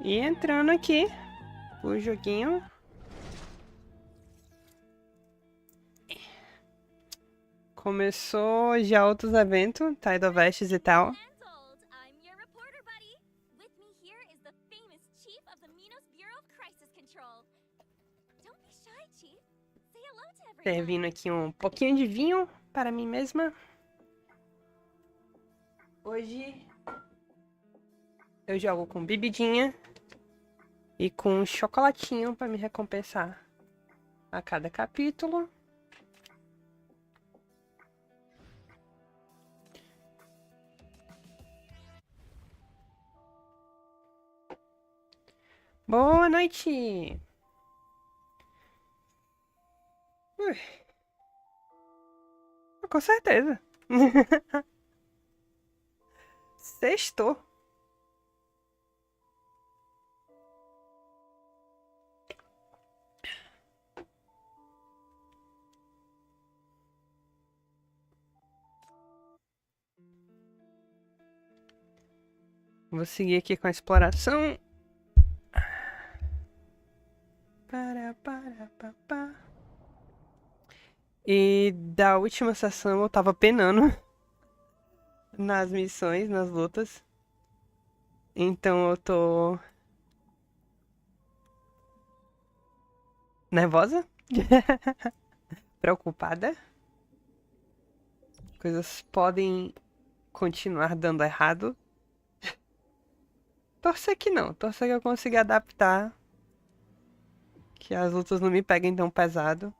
E entrando aqui o joguinho. Começou já outros eventos, Tidal Vestes e tal. Servindo aqui um pouquinho de vinho para mim mesma. Hoje eu jogo com bebidinha e com chocolatinho para me recompensar a cada capítulo. Boa noite! Ui. Com certeza. Sextou. Vou seguir aqui com a exploração. E da última sessão eu tava penando nas missões, nas lutas. Então eu tô nervosa, preocupada. Coisas podem continuar dando errado. Torcer que não, torcer que eu consiga adaptar. Que as lutas não me peguem tão pesado.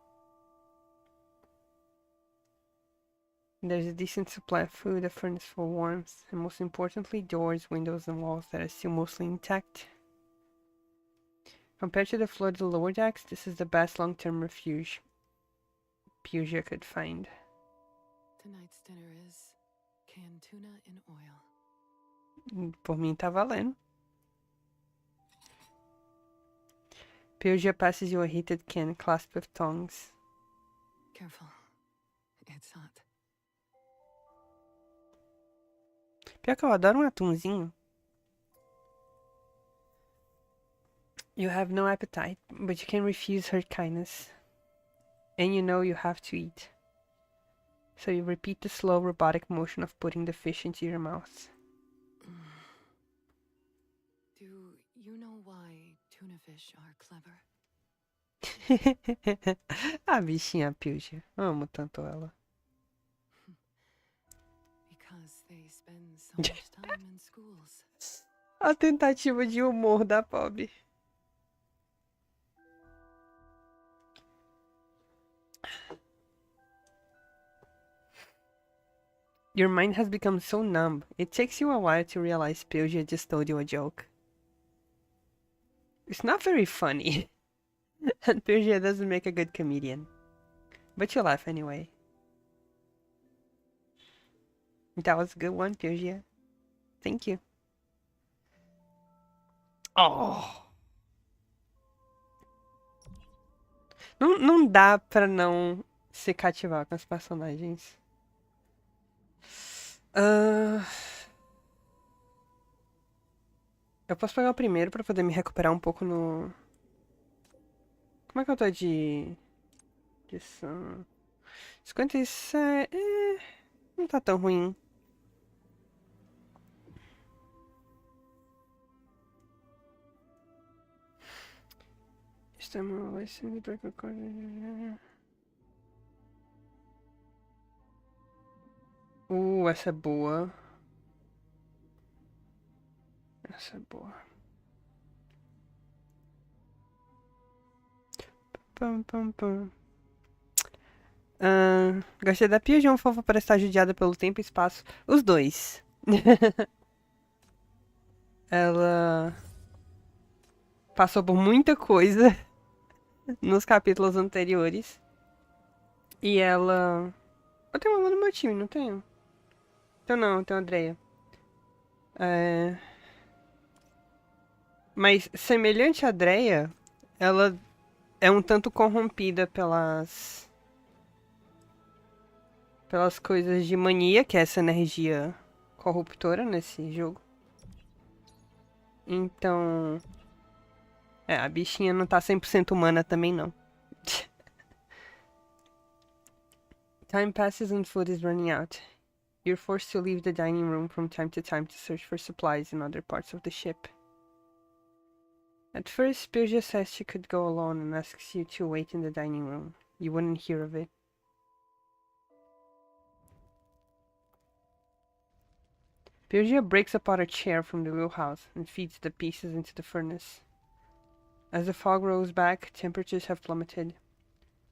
There's a decent supply of food, a furnace for warmth, and most importantly, doors, windows, and walls that are still mostly intact. Compared to the floor of the lower decks, this is the best long-term refuge Pugia could find. Tonight's dinner is canned tuna in oil. Por mim tá valendo. Pugia passes you a heated can clasped with tongs. Careful. It's hot. Pior que eu adoro um atumzinho. You have no appetite, but you can refuse her kindness. And you know you have to eat. So you repeat the slow robotic motion of putting the fish into your mouth. Do you know why tuna fish are clever? A bichinha Pugia. Amo tanto ela. Because they spend so much time in schools. A tentativa de humor da Pob. Your mind has become so numb, it takes you a while to realize Pugia just told you a joke. It's not very funny. And Pugia doesn't make a good comedian. But you laugh anyway. That was a good one, Pugia. Thank you. Oh! Não dá pra não se cativar com os personagens. Eu posso pegar o primeiro pra poder me recuperar um pouco no... Como é que eu tô de... São... 57... não tá tão ruim. Essa é boa. Essa é boa. Gostei da Pia João fofa para estar judiada pelo tempo e espaço. Os dois. Ela passou por muita coisa nos capítulos anteriores. E ela... Eu tenho uma no meu time, não tenho? Então não, eu tenho a Andrea. Mas semelhante a Andrea, ela é um tanto corrompida pelas coisas de mania, que é essa energia corruptora nesse jogo. Então... a bichinha não tá 100% humana também, não. Time passes and food is running out. You're forced to leave the dining room from time to time to search for supplies in other parts of the ship. At first, Pilja says she could go alone and asks you to wait in the dining room. You wouldn't hear of it. Pilja breaks apart a chair from the wheelhouse and feeds the pieces into the furnace. As the fog rolls back, temperatures have plummeted.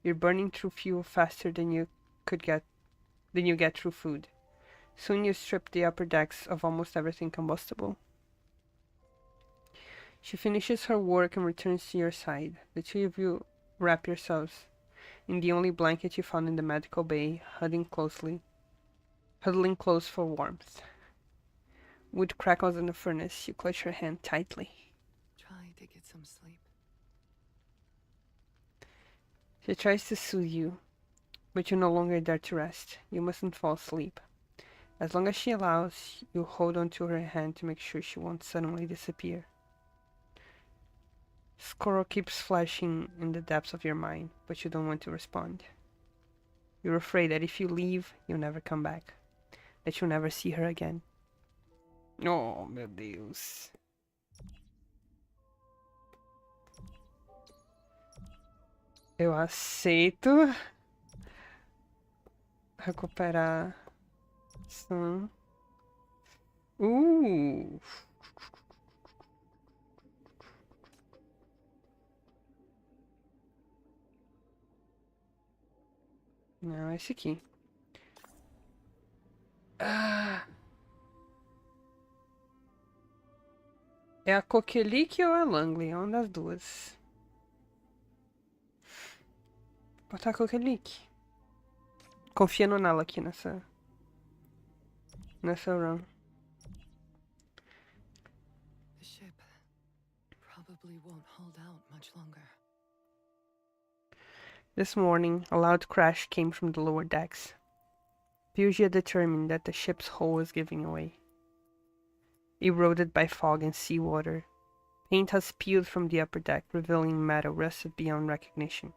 You're burning through fuel faster than you get through food. Soon you strip the upper decks of almost everything combustible. She finishes her work and returns to your side. The two of you wrap yourselves in the only blanket you found in the medical bay, huddling close for warmth. Wood crackles in the furnace. You clutch her hand tightly. Try to get some sleep. She tries to soothe you, but you no longer dare to rest. You mustn't fall asleep. As long as she allows, you hold onto her hand to make sure she won't suddenly disappear. Squirrel keeps flashing in the depths of your mind, but you don't want to respond. You're afraid that if you leave, you'll never come back. That you'll never see her again. Oh, meu Deus. Eu aceito recuperar som. Não, esse aqui. É a Coquelique ou a Langley? É uma das duas. Vou botar a Coquelique. Confia no Nala aqui nessa run. The ship probably won't hold out much longer. This morning, a loud crash came from the lower decks. Fugia determined that the ship's hull was giving away. Eroded by fog and seawater, paint has peeled from the upper deck, revealing metal rusted beyond recognition.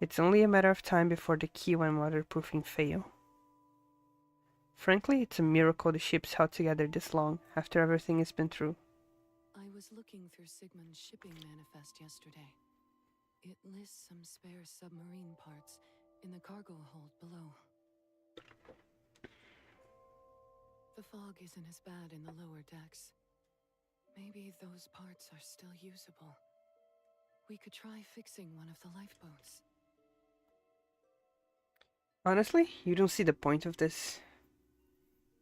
It's only a matter of time before the keel and waterproofing fail. Frankly, it's a miracle the ship's held together this long, after everything it's been through. I was looking through Sigmund's shipping manifest yesterday. It lists some spare submarine parts in the cargo hold below. The fog isn't as bad in the lower decks. Maybe those parts are still usable. We could try fixing one of the lifeboats. Honestly, you don't see the point of this.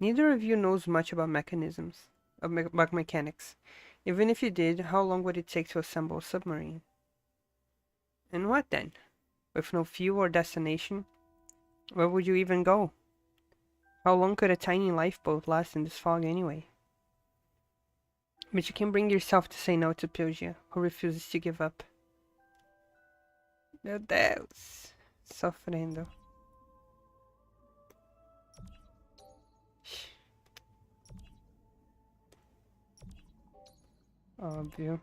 Neither of you knows much about mechanisms, about mechanics. Even if you did, how long would it take to assemble a submarine? And what then? With no fuel or destination, where would you even go? How long could a tiny lifeboat last in this fog anyway? But you can bring yourself to say no to Pilgia, who refuses to give up. Meu Deus. Sofrendo. Óbvio.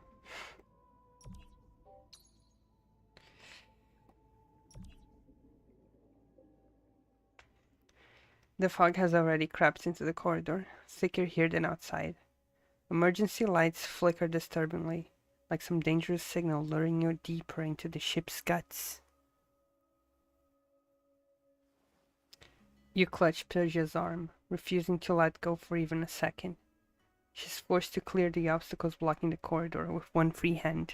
The fog has already crept into the corridor, thicker here than outside. Emergency lights flicker disturbingly, like some dangerous signal luring you deeper into the ship's guts. You clutch Pilgia's arm, refusing to let go for even a second. She's forced to clear the obstacles blocking the corridor with one free hand.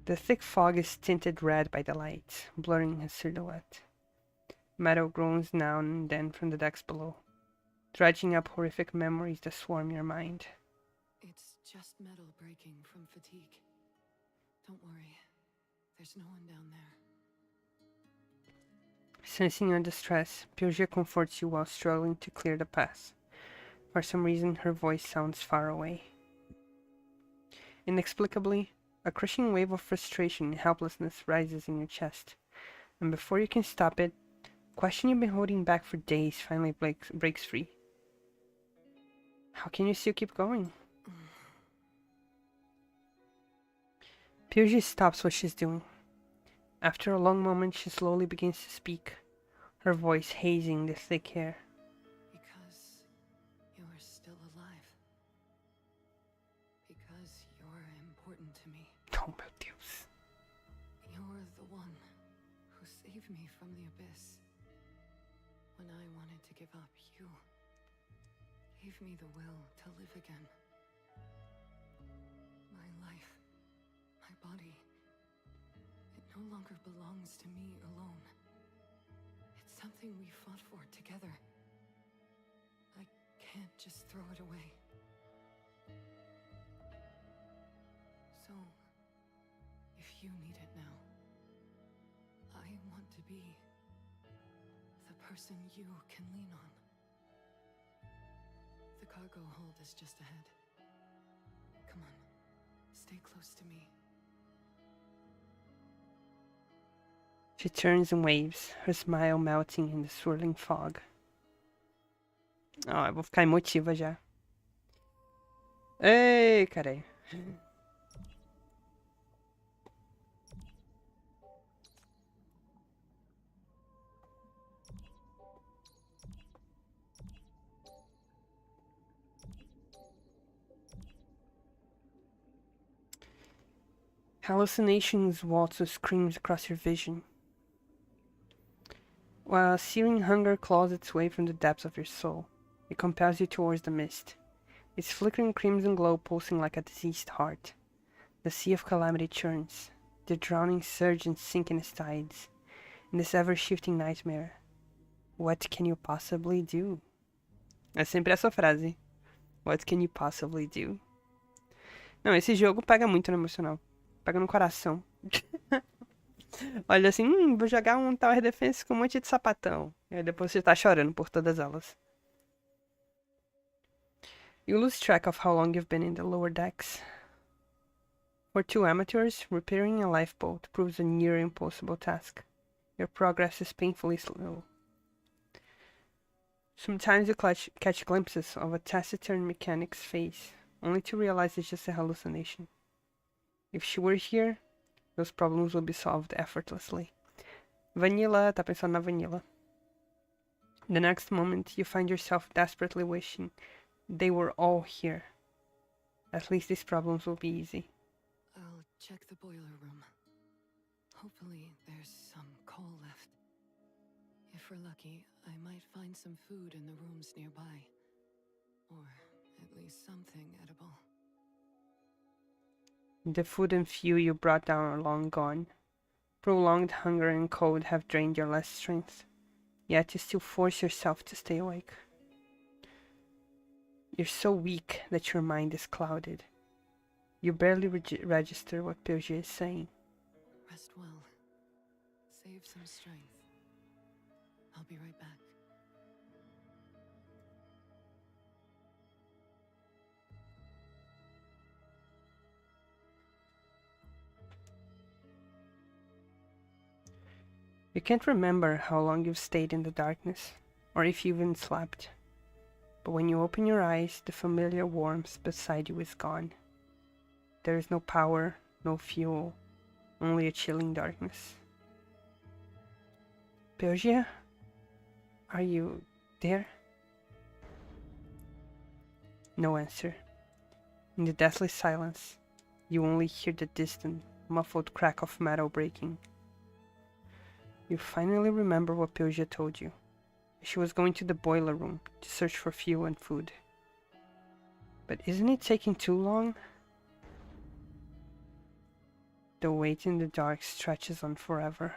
The thick fog is tinted red by the light, blurring his silhouette. Metal groans now and then from the decks below, dredging up horrific memories that swarm your mind. It's just metal breaking from fatigue. Don't worry, there's no one down there. Sensing your distress, Pilgia comforts you while struggling to clear the path. For some reason, her voice sounds far away. Inexplicably, a crushing wave of frustration and helplessness rises in your chest, and before you can stop it, a question you've been holding back for days finally breaks free. How can you still keep going? Purgy stops what she's doing. After a long moment, she slowly begins to speak, her voice hazing the thick air. Because you're still alive. Because you're important to me. Oh meu Deus. You're the one who saved me from the abyss. When I wanted to give up, you gave me the will to live again. My life, my body, it no longer belongs to me alone. It's something we fought for together. I can't just throw it away. So, if you need it now, I want to be the person you can lean on. The cargo hold is just ahead. Come on, stay close to me. She turns and waves, her smile melting in the swirling fog. Eu vou ficar emotiva já. Ei, caralho. Hallucinations waltz with screams across your vision, while a searing hunger claws its way from the depths of your soul. It compels you towards the mist, its flickering crimson glow pulsing like a diseased heart. The sea of calamity churns, the drowning surge and sink in its tides, in this ever-shifting nightmare. What can you possibly do? É sempre essa frase. What can you possibly do? Não, esse jogo pega muito no emocional. Pega no coração. Olha assim, vou jogar um Tower Defense com um monte de sapatão. E aí depois você tá chorando por todas elas. You lose track of how long you've been in the lower decks. For two amateurs, repairing a lifeboat proves a near impossible task. Your progress is painfully slow. Sometimes you catch glimpses of a taciturn mechanic's face, only to realize it's just a hallucination. If she were here, those problems would be solved effortlessly. Vanilla, tá pensando na Vanilla. The next moment, you find yourself desperately wishing they were all here. At least these problems will be easy. I'll check the boiler room. Hopefully there's some coal left. If we're lucky, I might find some food in the rooms nearby. Or at least something edible. The food and fuel you brought down are long gone. Prolonged hunger and cold have drained your last strength, yet you still force yourself to stay awake. You're so weak that your mind is clouded. You barely register what Peugeot is saying. Rest well. Save some strength. I'll be right back. You can't remember how long you've stayed in the darkness, or if you even slept. But when you open your eyes, the familiar warmth beside you is gone. There is no power, no fuel, only a chilling darkness. Peugeot? Are you there? No answer. In the deathly silence, you only hear the distant, muffled crack of metal breaking. You finally remember what Peugeot told you. She was going to the boiler room to search for fuel and food. But isn't it taking too long? The wait in the dark stretches on forever.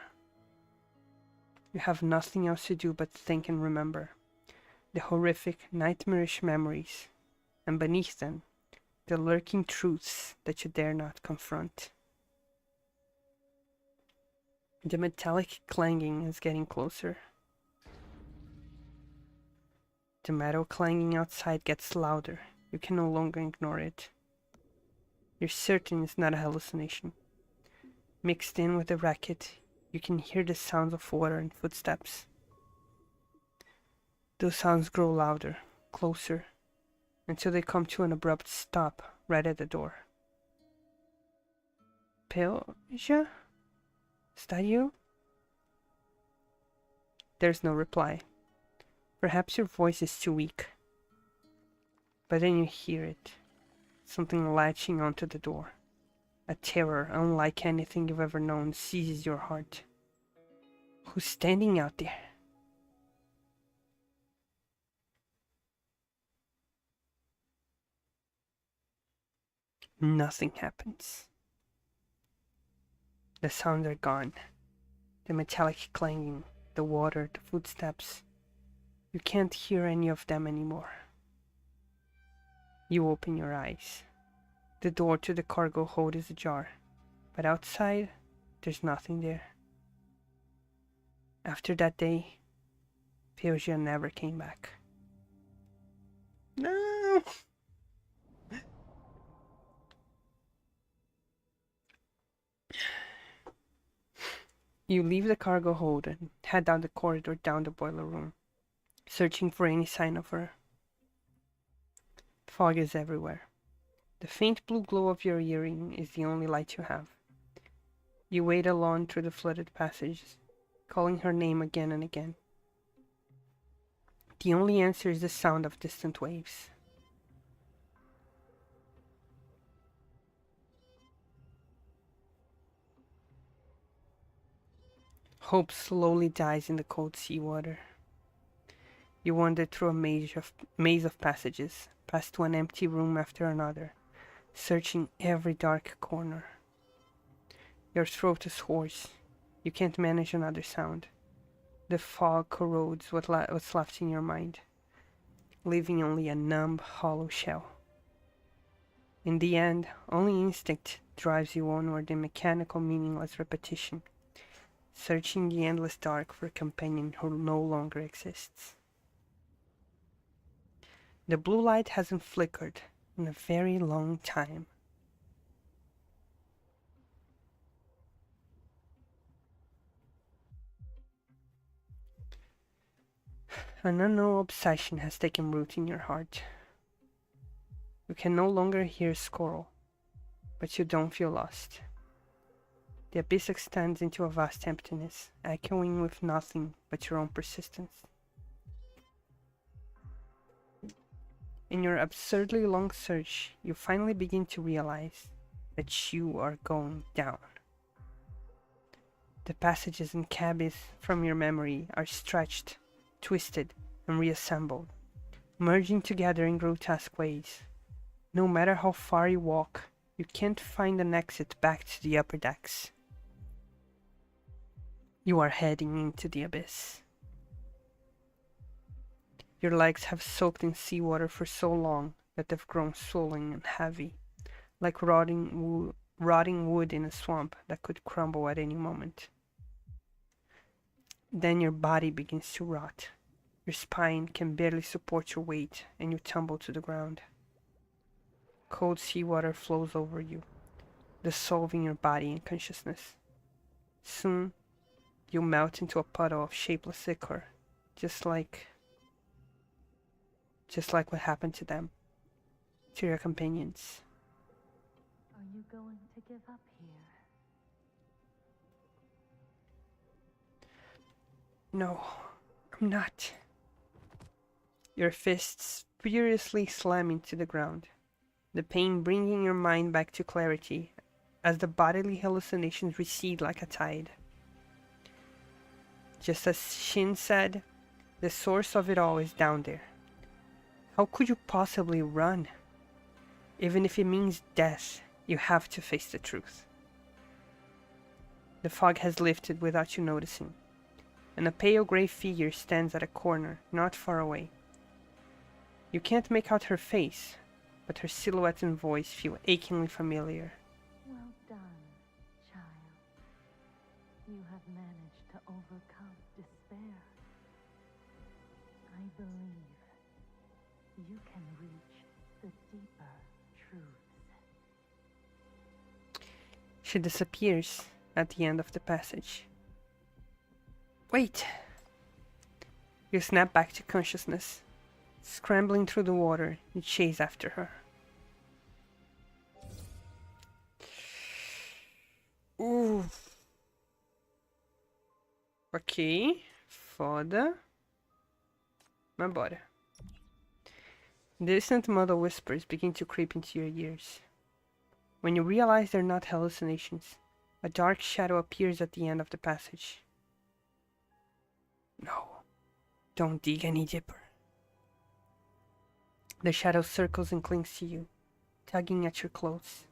You have nothing else to do but think and remember the horrific, nightmarish memories, and beneath them, the lurking truths that you dare not confront. The metallic clanging is getting closer. The metal clanging outside gets louder. You can no longer ignore it. You're certain it's not a hallucination. Mixed in with the racket, you can hear the sounds of water and footsteps. Those sounds grow louder, closer. until they come to an abrupt stop right at the door. Peoja? Is that you? There's no reply. Perhaps your voice is too weak. But then you hear it. Something latching onto the door. A terror unlike anything you've ever known seizes your heart. Who's standing out there? Nothing happens. The sounds are gone. The metallic clanging, the water, the footsteps. You can't hear any of them anymore. You open your eyes. The door to the cargo hold is ajar, but outside, there's nothing there. After that day, Peoja never came back. No! You leave the cargo hold and head down the corridor down the boiler room, searching for any sign of her. Fog is everywhere. The faint blue glow of your earring is the only light you have. You wade along through the flooded passages, calling her name again and again. The only answer is the sound of distant waves. Hope slowly dies in the cold seawater. You wander through a maze of passages, past one empty room after another, searching every dark corner. Your throat is hoarse. You can't manage another sound. The fog corrodes what's left in your mind, leaving only a numb, hollow shell. In the end, only instinct drives you onward in mechanical, meaningless repetition, searching the endless dark for a companion who no longer exists. The blue light hasn't flickered in a very long time. An unknown obsession has taken root in your heart. You can no longer hear Squirrel, but you don't feel lost. The abyss extends into a vast emptiness, echoing with nothing but your own persistence. In your absurdly long search, you finally begin to realize that you are going down. The passages and cabins from your memory are stretched, twisted, and reassembled, merging together in grotesque ways. No matter how far you walk, you can't find an exit back to the upper decks. You are heading into the abyss. Your legs have soaked in seawater for so long that they've grown swollen and heavy, like rotting wood in a swamp that could crumble at any moment. Then your body begins to rot. Your spine can barely support your weight, and you tumble to the ground. Cold seawater flows over you, dissolving your body and consciousness. Soon, you melt into a puddle of shapeless ichor, just like what happened to them, to your companions. Are you going to give up here? No, I'm not. Your fists furiously slam into the ground, the pain bringing your mind back to clarity as the bodily hallucinations recede like a tide. Just as Shin said, the source of it all is down there. How could you possibly run? Even if it means death, you have to face the truth. The fog has lifted without you noticing, and a pale grey figure stands at a corner not far away. You can't make out her face, but her silhouette and voice feel achingly familiar. Well done, child. You have managed to overcome despair. I believe you can reach the deeper truths. She disappears at the end of the passage. Wait! You snap back to consciousness. Scrambling through the water, you chase after her. Ok. Foda. Mas bora. Distant muddle whispers begin to creep into your ears. When you realize they're not hallucinations, a dark shadow appears at the end of the passage. No. Don't dig any deeper. The shadow circles and clings to you, tugging at your clothes,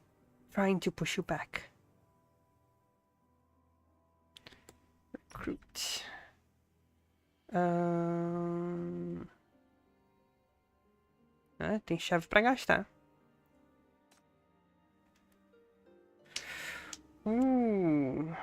trying to push you back. Recruit. Tem chave pra gastar. Hum.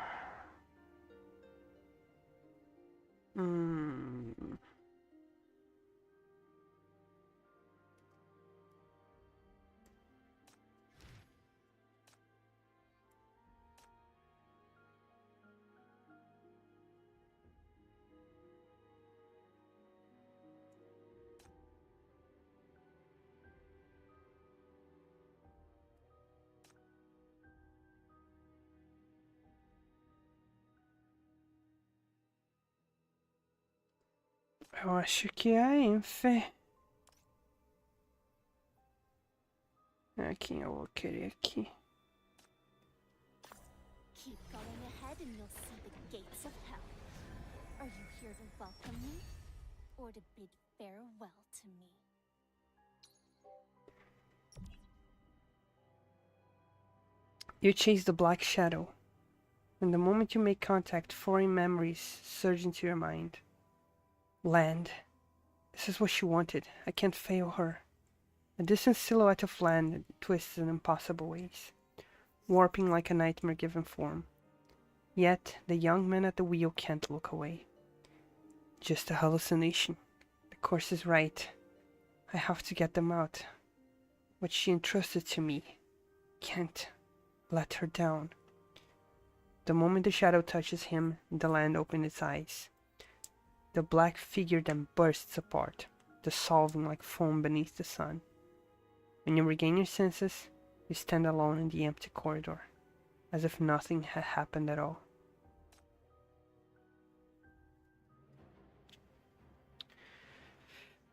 Eu acho que é a Enfe. É quem eu vou querer aqui. Keep going ahead and you'll see the gates of hell. Are you here to welcome me, or to bid farewell to me? You chase the black shadow, and the moment you make contact, foreign memories surge into your mind. Land. This is what she wanted. I can't fail her. A distant silhouette of land twists in impossible ways, warping like a nightmare given form. Yet, the young man at the wheel can't look away. Just a hallucination. The course is right. I have to get them out. What she entrusted to me. Can't let her down. The moment the shadow touches him, the land opens its eyes. The black figure then bursts apart, dissolving like foam beneath the sun. When you regain your senses, you stand alone in the empty corridor, as if nothing had happened at all.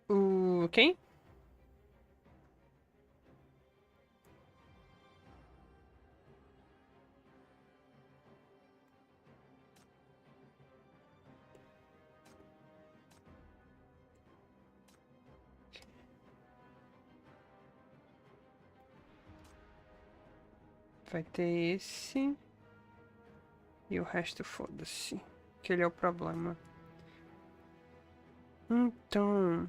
Ok. Vai ter esse. E o resto foda-se. Que ele é o problema. Então.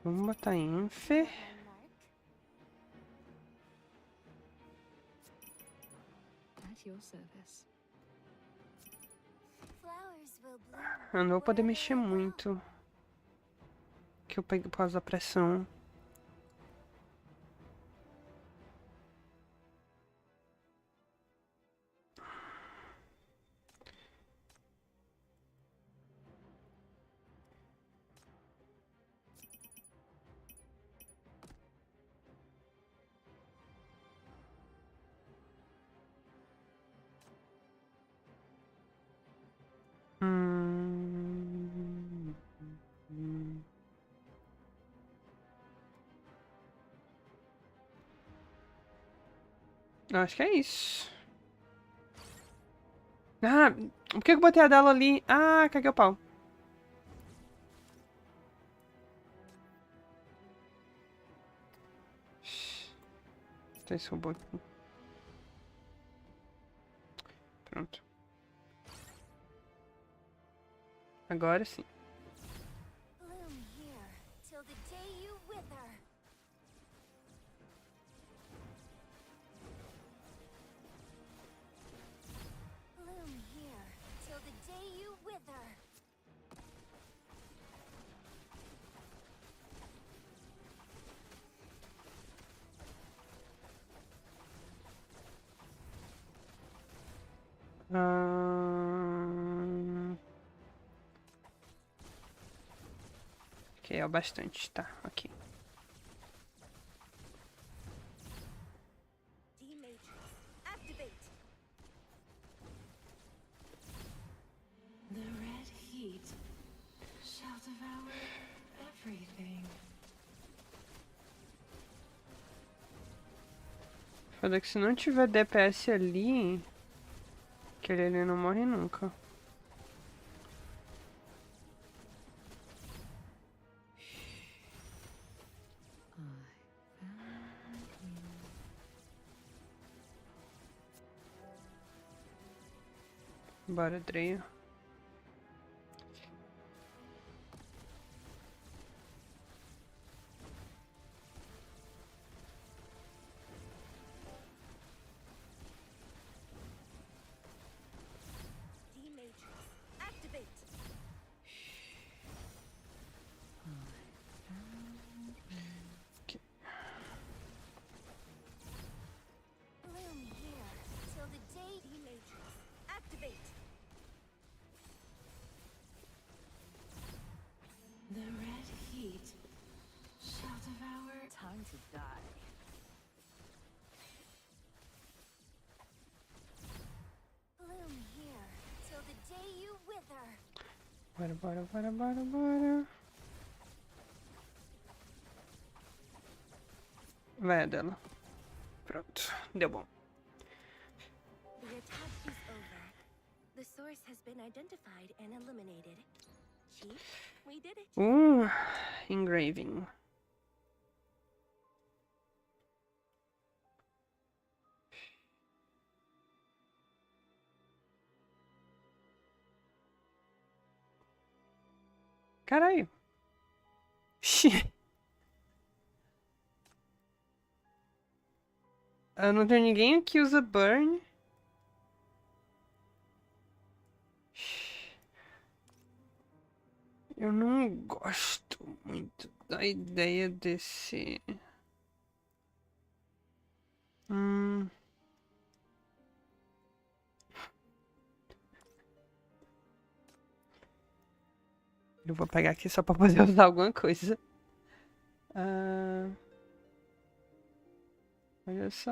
Vamos botar Enfe. At your service. Flowers will bloom. Eu não vou poder mexer muito. Que eu pego por causa da pressão. Acho que é isso. Ah, por que eu botei a dela ali? Ah, caguei o pau. Tá esse robô aqui. Pronto. Agora sim. Bloom here till the day you wither. É o bastante, tá, ok. The red heat shall devour everything. Foda que se não tiver DPS ali, aquele ali não morre nunca. Bora, Dreia. Bloom here till the day D-Matrix activate. The red heat shall devour. Time to die. Bloom here till the day you wither. Bora. Vai a dela. Pronto, deu bom. The attack is over. The source has been identified and eliminated. Chief, we did it. Engraving. Caralho. Eu não tenho ninguém que usa burn. Eu não gosto muito da ideia desse... Eu vou pegar aqui só pra poder usar alguma coisa. Olha só.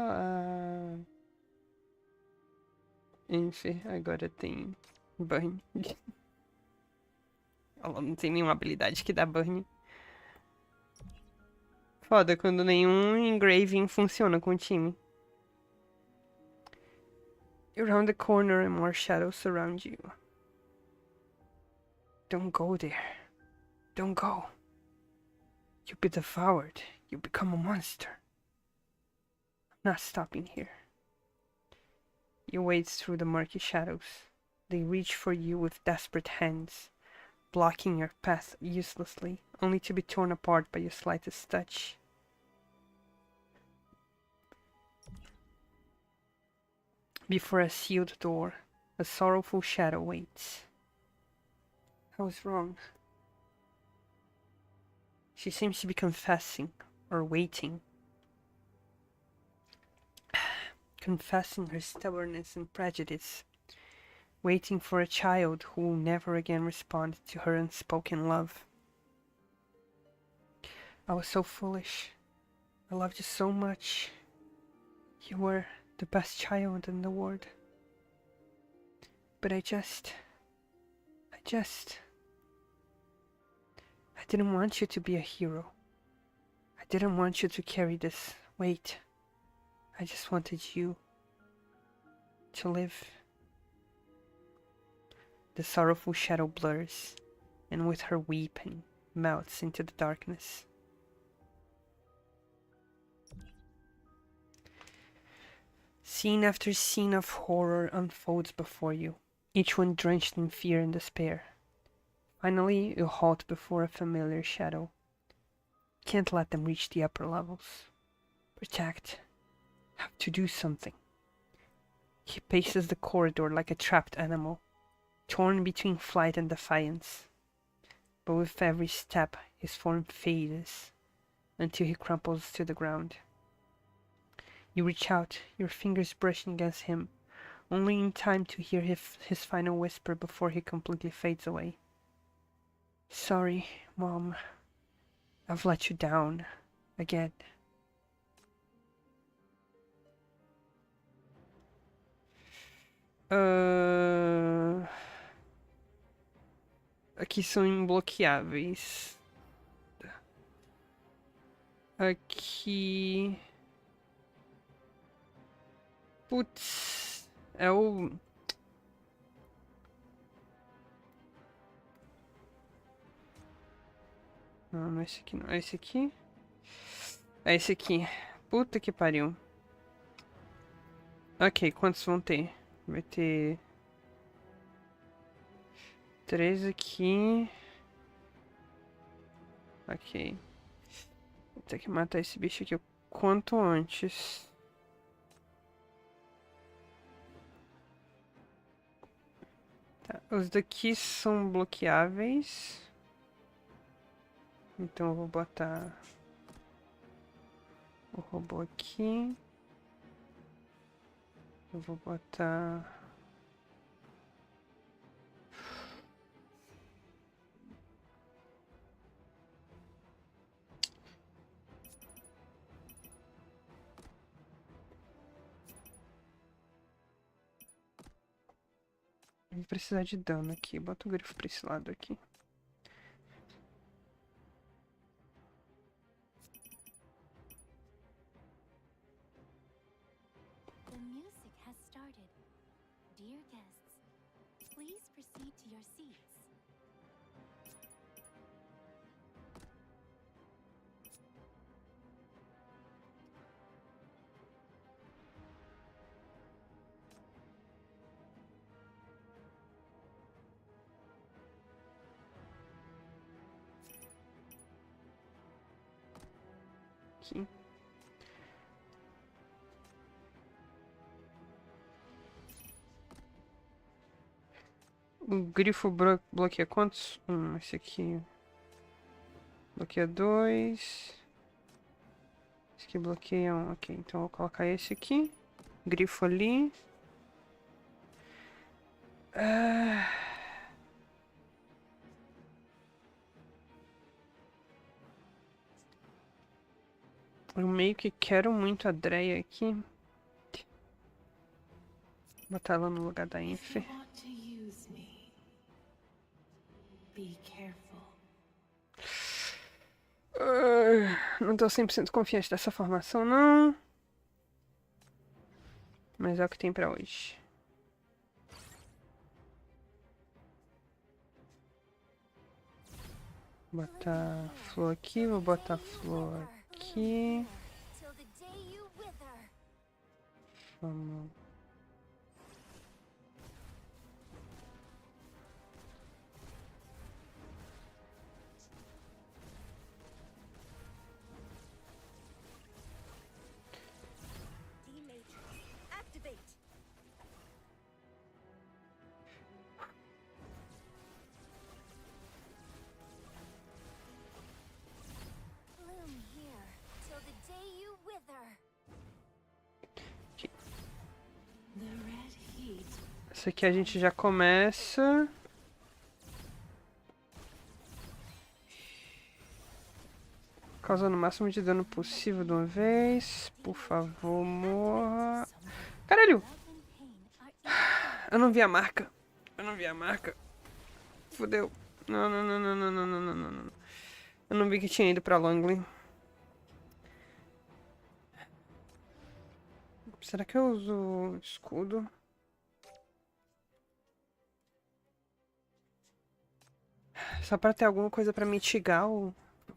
Enfim, agora tem burn. Ela não tem nenhuma habilidade que dá burn. Foda quando nenhum engraving funciona com o time. Around the corner and more shadows surround you. Don't go there. Don't go. You'll be devoured. You become a monster. I'm not stopping here. You wade through the murky shadows. They reach for you with desperate hands, blocking your path uselessly, only to be torn apart by your slightest touch. Before a sealed door, a sorrowful shadow waits. I was wrong. She seems to be confessing, or waiting. Confessing her stubbornness and prejudice. Waiting for a child who will never again respond to her unspoken love. I was so foolish. I loved you so much. You were the best child in the world. But I didn't want you to be a hero. I didn't want you to carry this weight. I just wanted you to live. The sorrowful shadow blurs, and with her weeping, melts into the darkness. Scene after scene of horror unfolds before you, each one drenched in fear and despair. Finally, you halt before a familiar shadow. Can't let them reach the upper levels. Protect. Have to do something. He paces the corridor like a trapped animal, torn between flight and defiance. But with every step, his form fades until he crumples to the ground. You reach out, your fingers brushing against him, only in time to hear his final whisper before he completely fades away. Sorry, Mom. I've let you down again. Aqui são imbloqueáveis. Aqui... Putz... É o... Não, não é esse aqui não. É esse aqui? É esse aqui. Puta que pariu. Ok, quantos vão ter? Vai ter... 3 aqui. Ok. Vou ter que matar esse bicho aqui o quanto antes. Tá, os daqui são bloqueáveis. Então eu vou botar o robô aqui. Eu vou botar... Vou precisar de dano aqui. Bota o grifo pra esse lado aqui. The music has started. Dear guests, please proceed to your seats. Aqui. O grifo bloqueia quantos? Esse aqui. Bloqueia 2. Esse aqui bloqueia 1. Ok, então eu vou colocar esse aqui. Grifo ali. Eu meio que quero muito a Dreia aqui. Vou botar ela no lugar da Infe. Want to use me. Be careful. Não tô 100% confiante dessa formação, não. Mas é o que tem pra hoje. Vou botar flor aqui, vou botar flor aqui. Till the day you wither. Vamos... D-Matrix, activate. Bloom here till the day you wither. The red heat. Essa aqui a gente já começa. Causando o máximo de dano possível de uma vez. Por favor, morra. Caralho! Eu não vi a marca. Eu não vi a marca. Fudeu. Não, não, não, não, não, não, não, não, não. Eu não vi que tinha ido pra Langley. Será que eu uso escudo? Só pra ter alguma coisa pra mitigar o...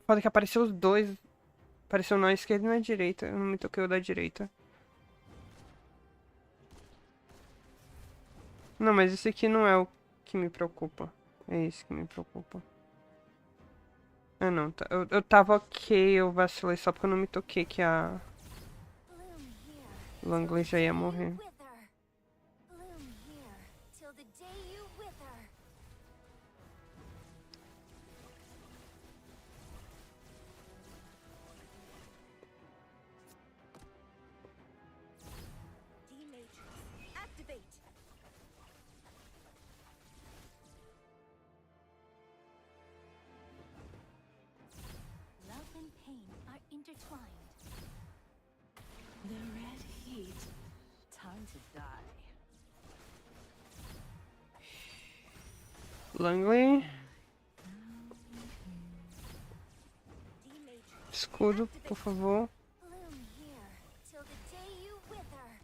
Foda que apareceu os dois. Apareceu na esquerda e na direita. Eu não me toquei o da direita. Não, mas esse aqui não é o que me preocupa. É esse que me preocupa. Ah, não. Eu tava ok, eu vacilei só porque eu não me toquei que a Bloom here. Langley já ia morrer. Wither. Bloom here till the day you wither. D-Matrix, activate. Langley. Escudo, por favor. Bloom here till the day you wither.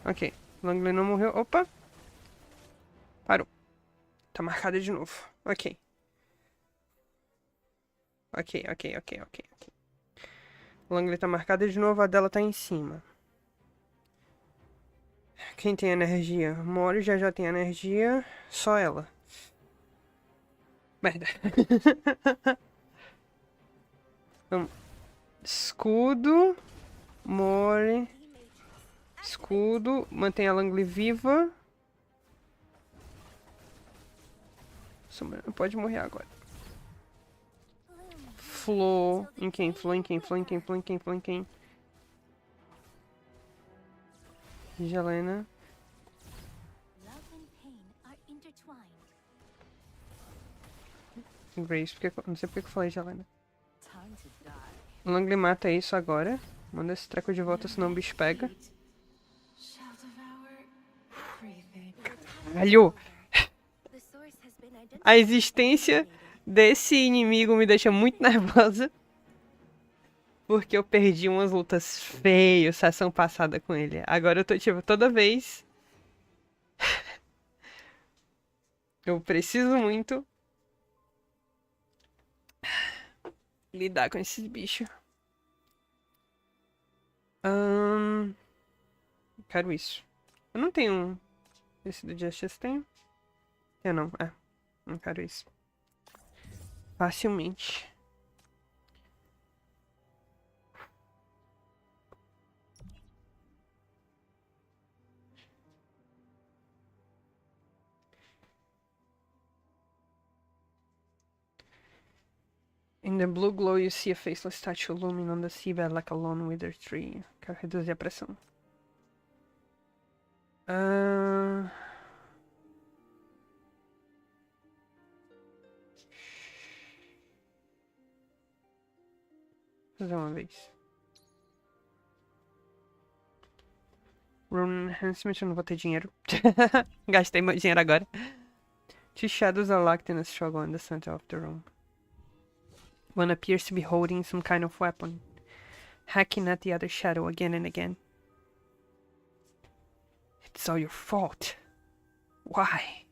Ok. Langley não morreu. Opa. Parou. Tá marcada de novo. Ok. Ok. Langley tá marcada de novo. A dela tá em cima. Quem tem energia? Mori já tem energia. Só ela. Merda. Vamos. Escudo. Mori. Escudo. Mantém a Langley viva. Não pode morrer agora. Flor. Em quem? Helena. Love and pain are intertwined. Grace. Não sei porque eu falei Helena. Langley mata isso agora. Manda esse treco de volta, senão o bicho pega. Caralho! The source has been identified. A existência desse inimigo me deixa muito nervosa. Porque eu perdi umas lutas feias sessão passada com ele. Agora eu tô tipo, toda vez. Eu preciso muito lidar com esses bichos. Quero isso. Eu não tenho. Esse do Justice tem? Eu não. Não quero isso. Facilmente. In the blue glow you see a faceless statue looming on the seabed like a lone withered tree. Quero reduzir a pressão. Fazer uma vez. Room Enhancement, eu não vou ter dinheiro. Gastei meu dinheiro agora. Two shadows are locked in a struggle in the center of the room. One appears to be holding some kind of weapon, hacking at the other shadow again and again. It's all your fault. Why?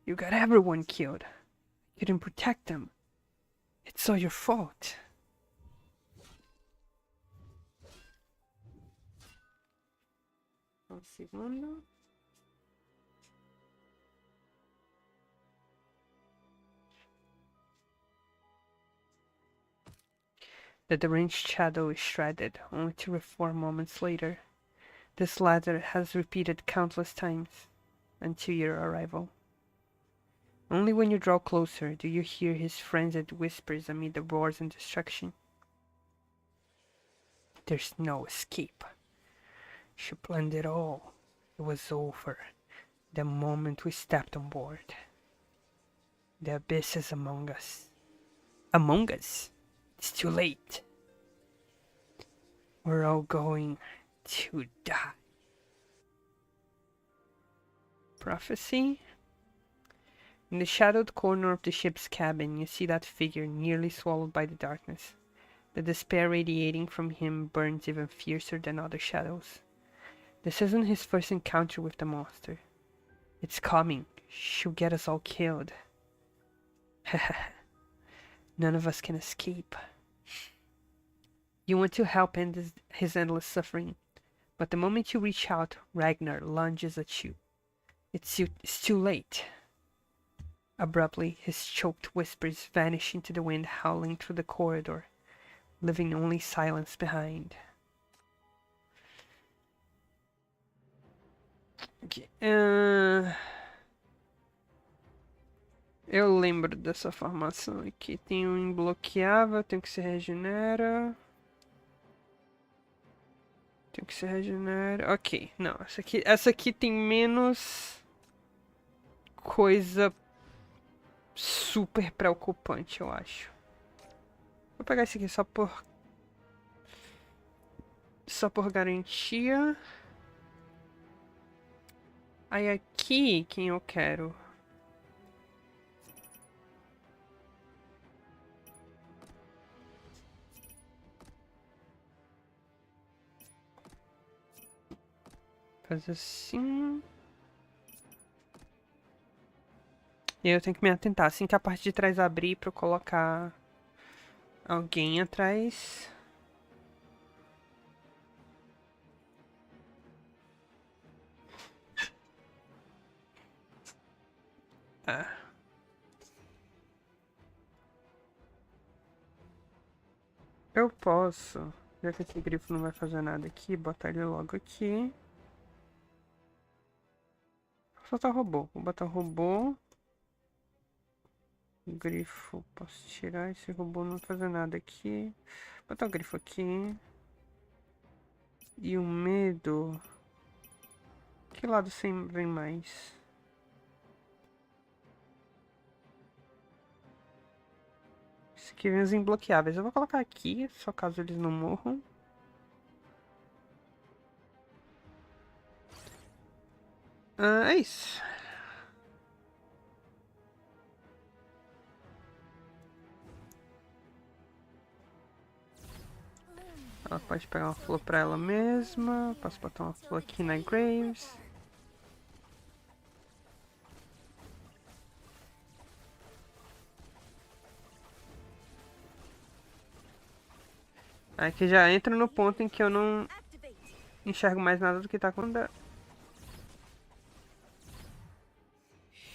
You got everyone killed. You didn't protect them. It's all your fault. Um segundo. The deranged shadow is shredded, only to reform moments later. This latter has repeated countless times until your arrival. Only when you draw closer do you hear his frenzied whispers amid the roars and destruction. There's no escape. She planned it all. It was over the moment we stepped on board. The abyss is among us. Among us? It's too late. We're all going to die. Prophecy? In the shadowed corner of the ship's cabin, you see that figure nearly swallowed by the darkness. The despair radiating from him burns even fiercer than other shadows. This isn't his first encounter with the monster. It's coming. She'll get us all killed. None of us can escape. You want to help end his endless suffering, but the moment you reach out, Ragnar lunges at you. It's too late. Abruptly, his choked whispers vanish into the wind howling through the corridor, leaving only silence behind. Okay. Eu lembro dessa formação aqui. Tem um imbloqueável, tem que se regenera. Tem que se regenera. Ok, não. Essa aqui tem menos coisa super preocupante, eu acho. Vou pegar esse aqui só por Só por garantia. Aí aqui, quem eu quero? Fazer assim. E aí eu tenho que me atentar. Assim que a parte de trás abrir pra eu colocar alguém atrás. Ah. Eu posso, já que esse grifo não vai fazer nada aqui, botar ele logo aqui. Vou soltar o robô. Vou botar o robô. O grifo, posso tirar esse robô, não vai fazer nada aqui. Botar o grifo aqui. E o medo. Que lado vem mais? Esse aqui vem os imbloqueáveis. Eu vou colocar aqui, só caso eles não morram. É isso. Ela pode pegar uma flor pra ela mesma. Posso botar uma flor aqui na Graves. Aqui já entra no ponto em que eu não enxergo mais nada do que tá acontecendo.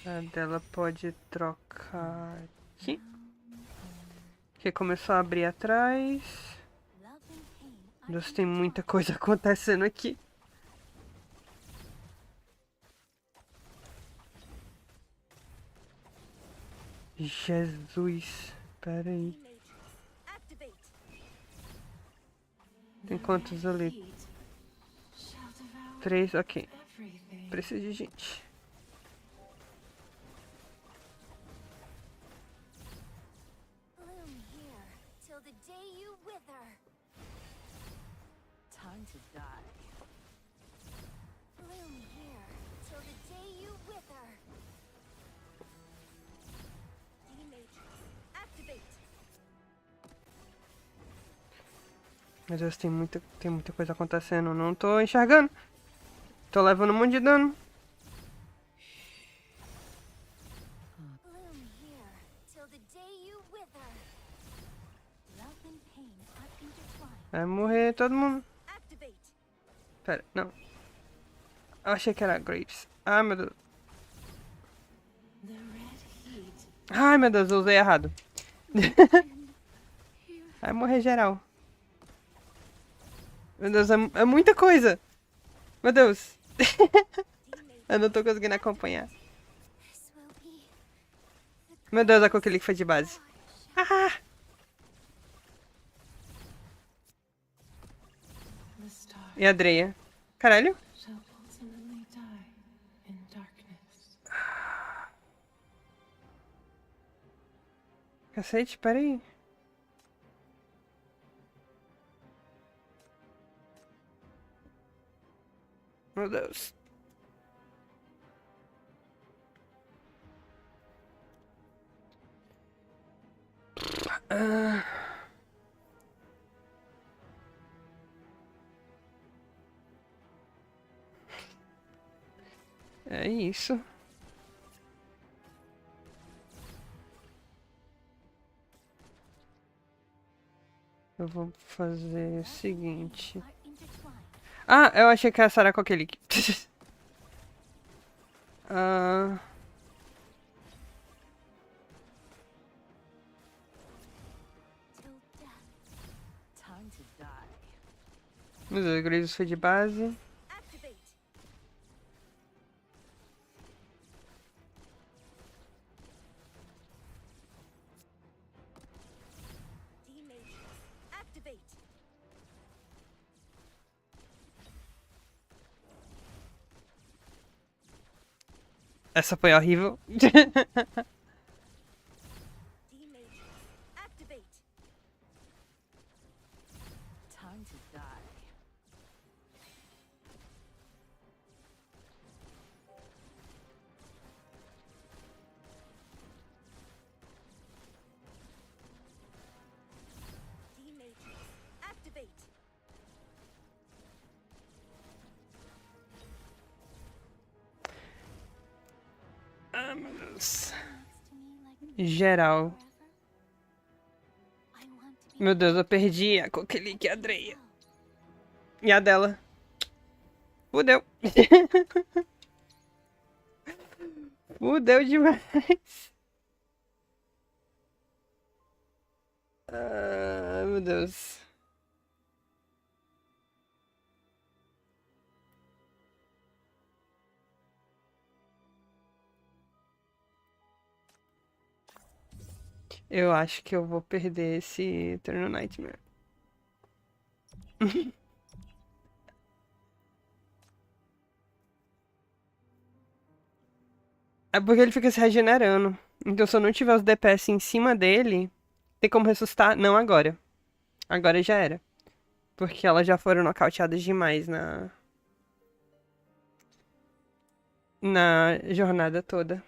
A dela pode trocar aqui. Que começou a abrir atrás. Deus, tem muita coisa acontecendo aqui. Jesus, pera aí. Tem quantos ali? 3, ok. Preciso de gente. Time to die. Bloom here till the day you wither. D-Matrix, activate. Meu Deus, tem muita coisa acontecendo. Não tô enxergando. Tô levando um monte de dano. Bloom here till the day you wither. Love and pain are intertwined. Vai morrer todo mundo. Activate. Pera, não. Eu achei que era Graves. Ai, meu Deus. The red heat. Ai, meu Deus, eu usei errado. Vai morrer geral. Meu Deus, é muita coisa. Meu Deus. Eu não tô conseguindo acompanhar. This will be Meu Deus, a coquelinha que foi de base. Ah! The star E a Dreia. Caralho. shall ultimately die in darkness. Cacete, peraí. Meu Deus. Ah. É isso. Eu vou fazer o seguinte. are intertwined. Ah, eu achei que essa era com aquele. Ah, Till death. Time to die. meu Deus, o Graves foi de base. Activate. D-Matrix, activate. Essa foi horrível. D-Matrix, activate. Time to die. Deus. Geral. Meu Deus, eu perdi a Coquelique e a Dreia. E a dela. Fudeu. Fudeu demais. Ai, meu Deus. Eu acho que eu vou perder esse Eternal Nightmare. É porque ele fica se regenerando. Então, se eu não tiver os DPS em cima dele, tem como ressuscitar? Não agora. Agora já era. Porque elas já foram nocauteadas demais na jornada toda.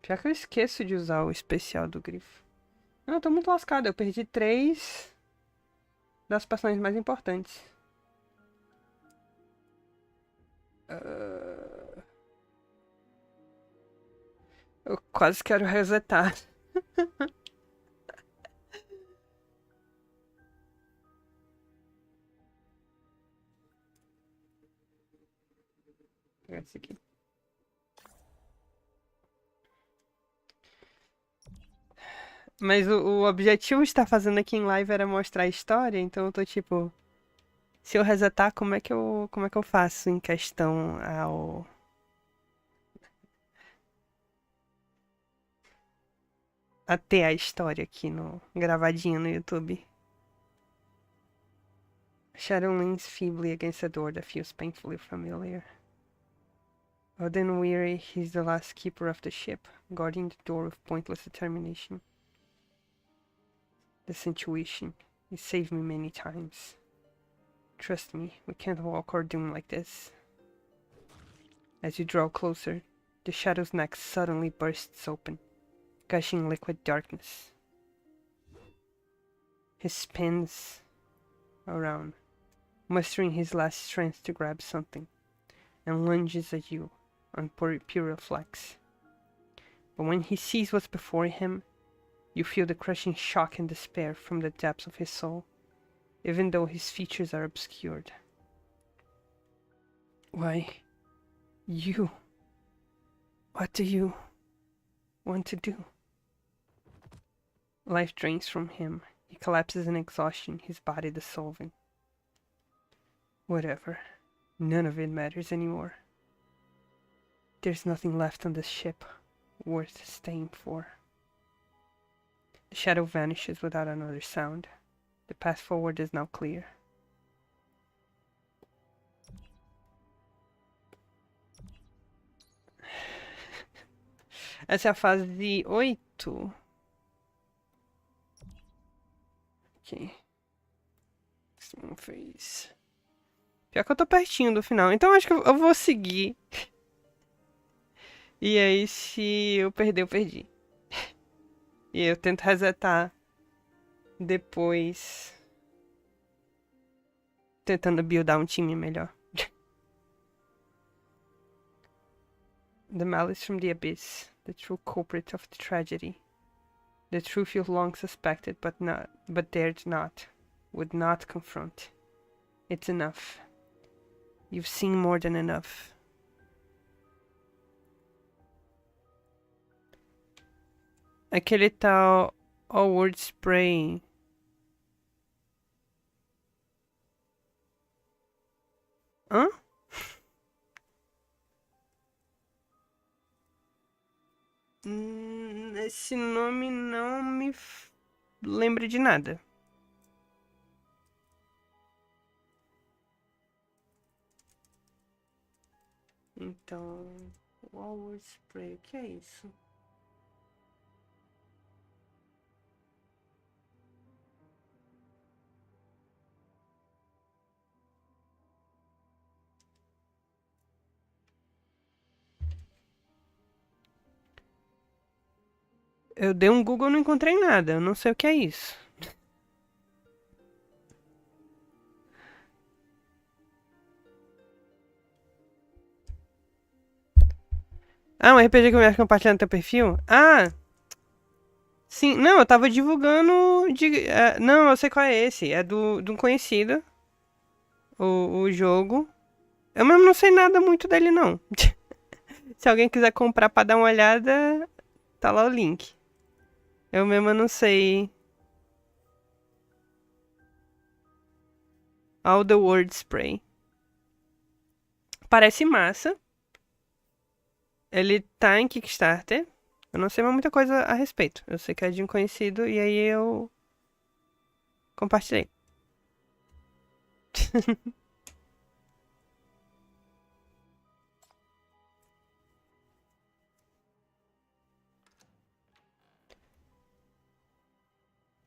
Pior que eu esqueço de usar o especial do grifo. Não, eu tô muito lascado. Eu perdi 3 das personagens mais importantes. Eu quase quero resetar. Vou pegar esse aqui. Mas o objetivo de estar fazendo aqui em live era mostrar a história, então eu tô tipo. Se eu resetar, como é que eu faço em questão a ter a história aqui no gravadinho no YouTube? Shadow leans feebly against a door that feels painfully familiar. Odin weary, he's the last keeper of the ship, guarding the door with pointless determination. This intuition, it saved me many times. Trust me, we can't walk our doom like this. As you draw closer, the shadow's neck suddenly bursts open, gushing liquid darkness. He spins around, mustering his last strength to grab something, and lunges at you on pure reflex. But when he sees what's before him, you feel the crushing shock and despair from the depths of his soul, even though his features are obscured. Why, you... What do you want to do? Life drains from him. He collapses in exhaustion, his body dissolving. Whatever. None of it matters anymore. There's nothing left on this ship worth staying for. The shadow vanishes without another sound. The path forward is now clear. Essa é a fase 8. Ok. Isso não fez. Pior que eu tô pertinho do final. Então acho que eu vou seguir. E aí, se eu perder, eu perdi. E eu tento resetar depois. Tentando buildar um time melhor. The malice from the abyss. The true culprit of the tragedy. The truth you've long suspected but dared not. Would not confront. It's enough. You've seen more than enough. Aquele tal Word Spray. Hã? Esse nome não me lembra de nada. Então, Word Spray, o que é isso? Eu dei um Google e não encontrei nada. Eu não sei o que é isso. Ah, um RPG que eu ia compartilhar no teu perfil? Ah, sim. Não, eu tava divulgando... não, eu sei qual é esse. É de um conhecido. O jogo. Eu mesmo não sei nada muito dele, não. Se alguém quiser comprar pra dar uma olhada, tá lá o link. Eu mesmo não sei. All the Word Spray. Parece massa. Ele tá em Kickstarter. Eu não sei mais muita coisa a respeito. Eu sei que é de um conhecido e aí eu compartilhei.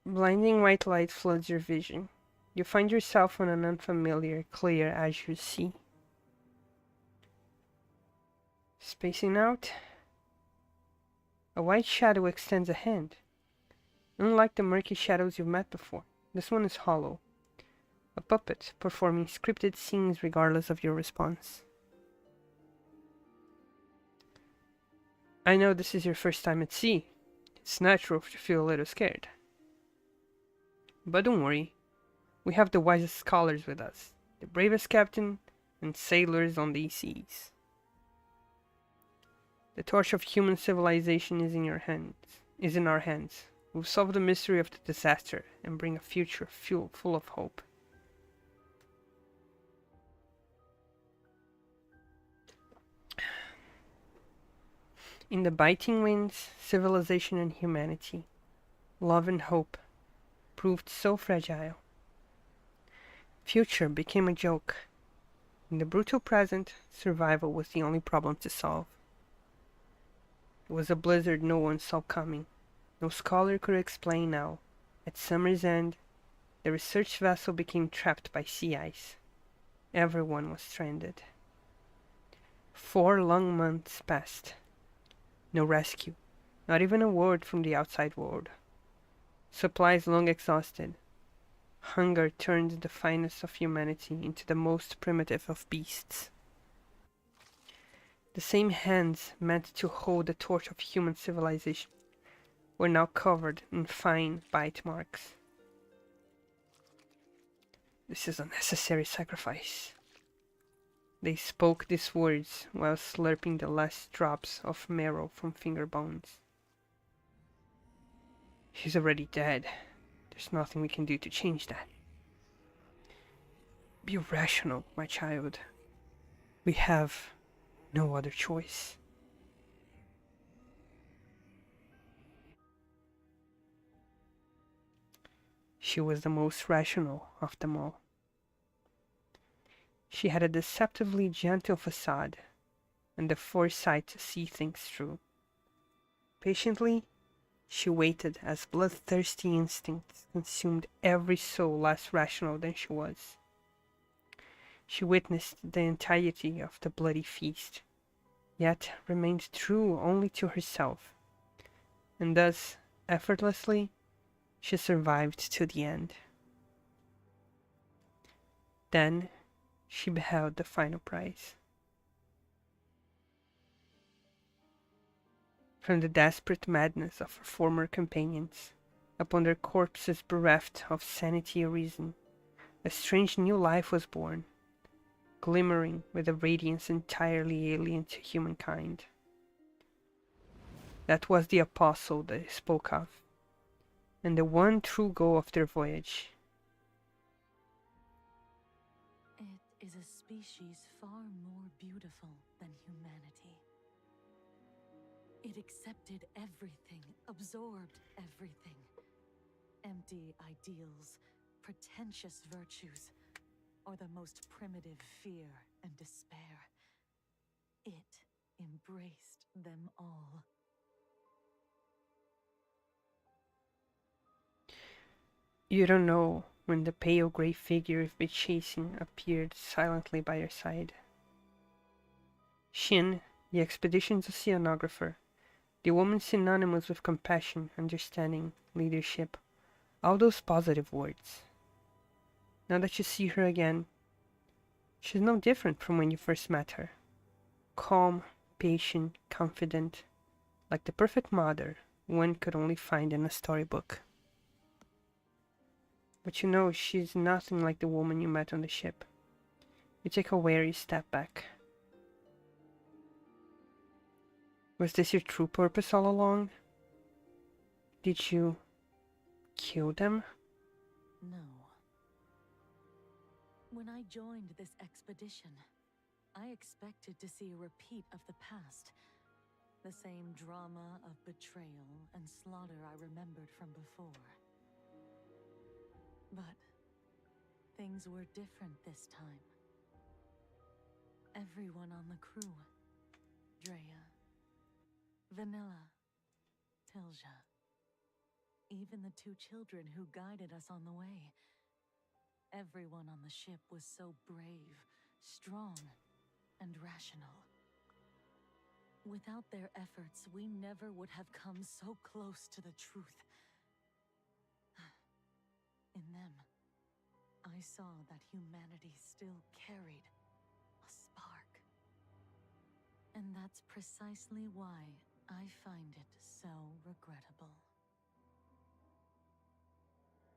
Blinding white light floods your vision. You find yourself on an unfamiliar, clear azure sea. Spacing out. A white shadow extends a hand. Unlike the murky shadows you've met before, this one is hollow. A puppet performing scripted scenes regardless of your response. I know this is your first time at sea. It's natural to feel a little scared. But don't worry. We have the wisest scholars with us, the bravest captain, and sailors on these seas. The torch of human civilization is in our hands. We'll solve the mystery of the disaster and bring a future full of hope. In the biting winds, civilization and humanity, love and hope, proved so fragile. Future became a joke. In the brutal present, survival was the only problem to solve. It was a blizzard no one saw coming. No scholar could explain now. At summer's end, the research vessel became trapped by sea ice. Everyone was stranded. 4 long months passed. No rescue, not even a word from the outside world. Supplies long exhausted. Hunger turned the finest of humanity into the most primitive of beasts. The same hands meant to hold the torch of human civilization were now covered in fine bite marks. This is a necessary sacrifice. They spoke these words while slurping the last drops of marrow from finger bones. She's already dead. There's nothing we can do to change that. Be rational, my child. We have no other choice. She was the most rational of them all. She had a deceptively gentle facade and the foresight to see things through. Patiently, she waited as bloodthirsty instincts consumed every soul less rational than she was. She witnessed the entirety of the bloody feast, yet remained true only to herself, and thus, effortlessly, she survived to the end. Then she beheld the final prize. From the desperate madness of her former companions, upon their corpses bereft of sanity or reason, a strange new life was born, glimmering with a radiance entirely alien to humankind. That was the apostle they spoke of, and the one true goal of their voyage. It is a species far more beautiful than humanity. It accepted everything, absorbed everything. Empty ideals, pretentious virtues, or the most primitive fear and despair. It embraced them all. You don't know when the pale grey figure you've been chasing appeared silently by your side. Shin, the expedition's oceanographer, the woman synonymous with compassion, understanding, leadership, all those positive words. Now that you see her again, she's no different from when you first met her. Calm, patient, confident, like the perfect mother one could only find in a storybook. But you know, she's nothing like the woman you met on the ship. You take a wary step back. Was this your true purpose all along? Did you kill them? No. When I joined this expedition, I expected to see a repeat of the past. The same drama of betrayal and slaughter I remembered from before. But things were different this time. Everyone on the crew, Drea, Vanilla, Tilja, even the 2 children who guided us on the way. Everyone on the ship was so brave, strong, and rational. Without their efforts, we never would have come so close to the truth. In them, I saw that humanity still carried a spark. And that's precisely why I find it so regrettable.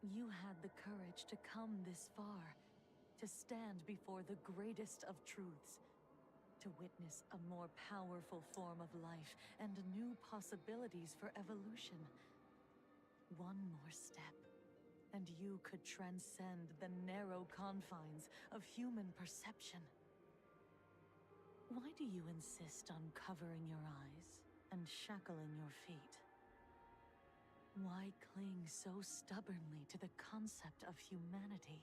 You had the courage to come this far, to stand before the greatest of truths, to witness a more powerful form of life and new possibilities for evolution. One more step, and you could transcend the narrow confines of human perception. Why do you insist on covering your eyes and shackling your feet? Why cling so stubbornly to the concept of humanity?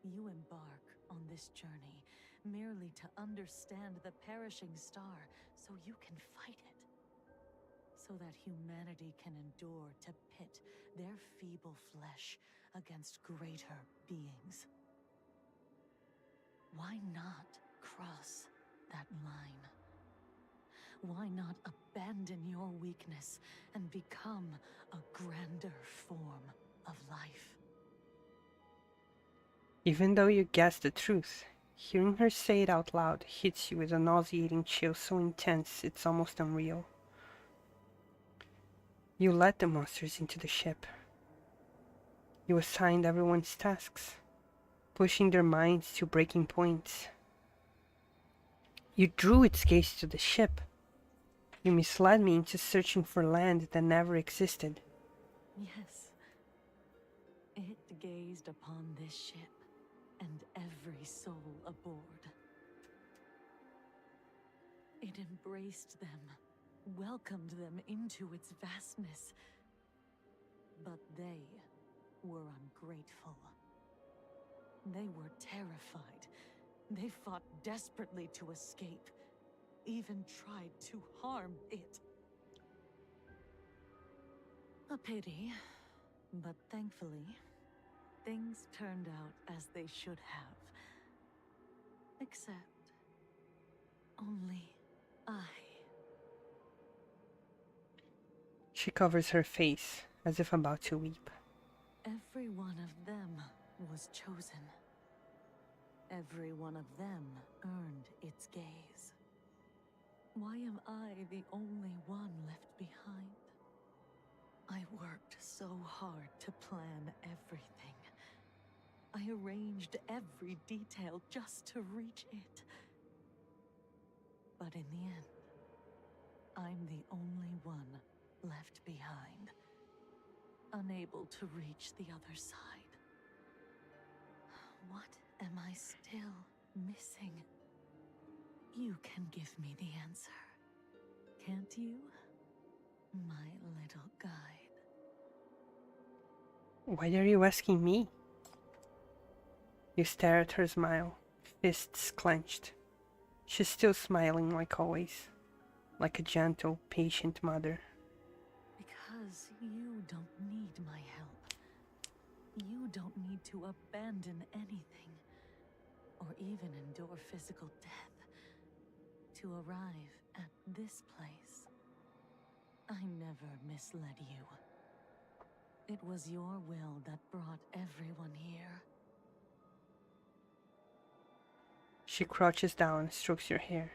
You embark on this journey merely to understand the perishing star so you can fight it. So that humanity can endure to pit their feeble flesh against greater beings. Why not cross that line? Why not abandon your weakness and become a grander form of life? Even though you guess the truth, hearing her say it out loud hits you with a nauseating chill so intense it's almost unreal. You led the monsters into the ship. You assigned everyone's tasks, pushing their minds to breaking points. You drew its gaze to the ship. You misled me into searching for land that never existed. Yes. It gazed upon this ship and every soul aboard. It embraced them, welcomed them into its vastness. But they were ungrateful. They were terrified. They fought desperately to escape, even tried to harm it. A pity, but thankfully, things turned out as they should have. Except, only I. She covers her face, as if about to weep. Every one of them was chosen. Every one of them earned its gaze. Why am I the only one left behind? I worked so hard to plan everything. I arranged every detail just to reach it. But in the end, I'm the only one left behind, unable to reach the other side. What am I still missing? You can give me the answer, can't you, my little guide? Why are you asking me? You stare at her smile, fists clenched. She's still smiling like always, like a gentle, patient mother. Because you don't need my help. You don't need to abandon anything, or even endure physical death, to arrive at this place. I never misled you. It was your will that brought everyone here. She crouches down and strokes your hair.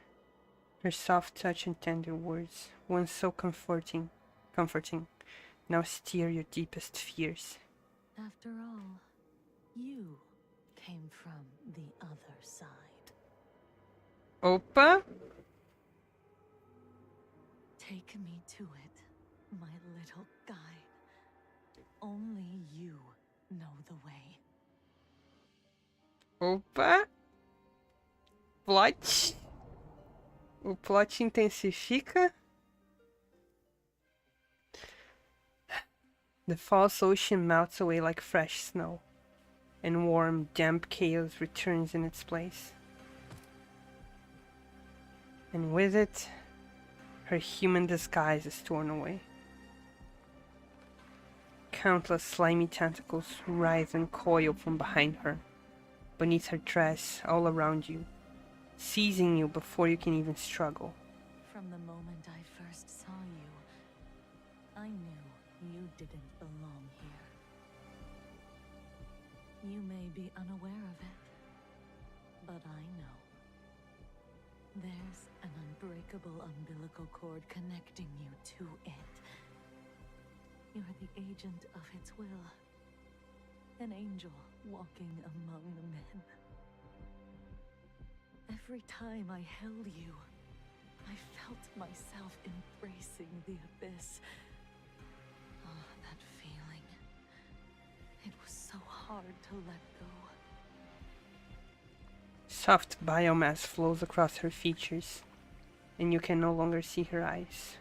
Her soft touch and tender words, once so comforting, now stir your deepest fears. After all, you came from the other side. Opa! Take me to it, my little guide. Only you know the way. Opa! Plot. O plot intensifica. The false ocean melts away like fresh snow, and warm, damp chaos returns in its place. And with it, her human disguise is torn away. Countless slimy tentacles writhe and coil from behind her, beneath her dress, all around you, seizing you before you can even struggle. From the moment I first saw you, I knew you didn't belong here. You may be unaware of it, but I know. There's an unbreakable umbilical cord connecting you to it. You're the agent of its will. An angel walking among the men. Every time I held you, I felt myself embracing the abyss. Oh, that feeling. It was so hard to let go. Soft biomass flows across her features, and you can no longer see her eyes.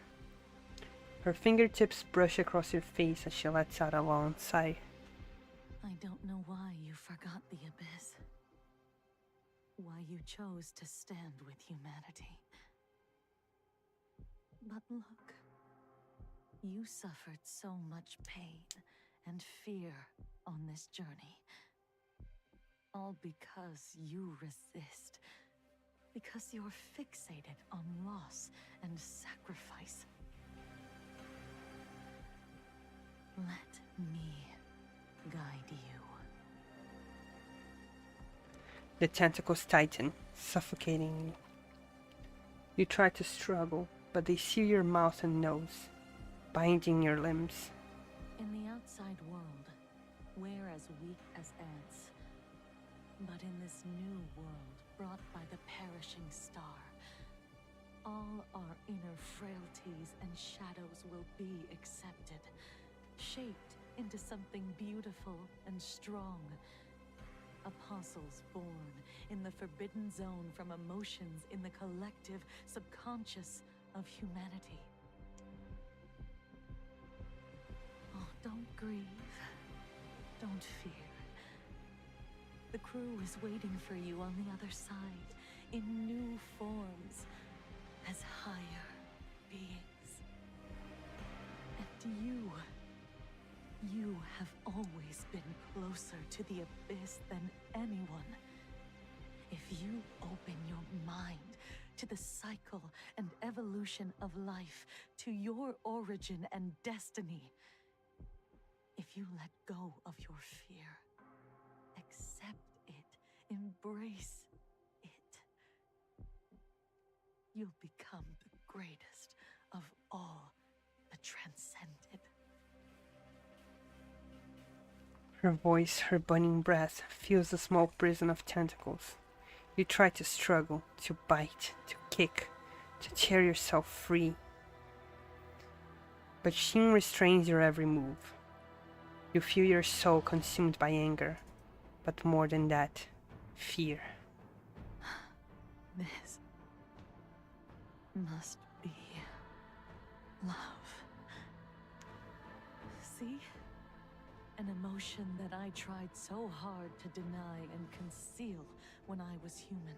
Her fingertips brush across your face as she lets out a long sigh. I don't know why you forgot the abyss. Why you chose to stand with humanity. But look, you suffered so much pain and fear on this journey. All because you resist. Because you're fixated on loss and sacrifice. Let me guide you. The tentacles tighten, suffocating you. You try to struggle, but they seal your mouth and nose, binding your limbs. In the outside world, we're as weak as ants. But in this new world brought by the perishing star, all our inner frailties and shadows will be accepted, shaped into something beautiful and strong. Apostles born in the forbidden zone from emotions in the collective subconscious of humanity. Oh, don't grieve. Don't fear. The crew is waiting for you on the other side, in new forms, as higher beings. And you have always been closer to the abyss than anyone. If you open your mind to the cycle and evolution of life, to your origin and destiny, if you let go of your fear, accept it, embrace it, you'll become the greatest of all the transcended. Her voice, her burning breath, fills the small prison of tentacles. You try to struggle, to bite, to kick, to tear yourself free. But Shin restrains your every move. You feel your soul consumed by anger, but more than that, fear. This must be love. See? An emotion that I tried so hard to deny and conceal when I was human.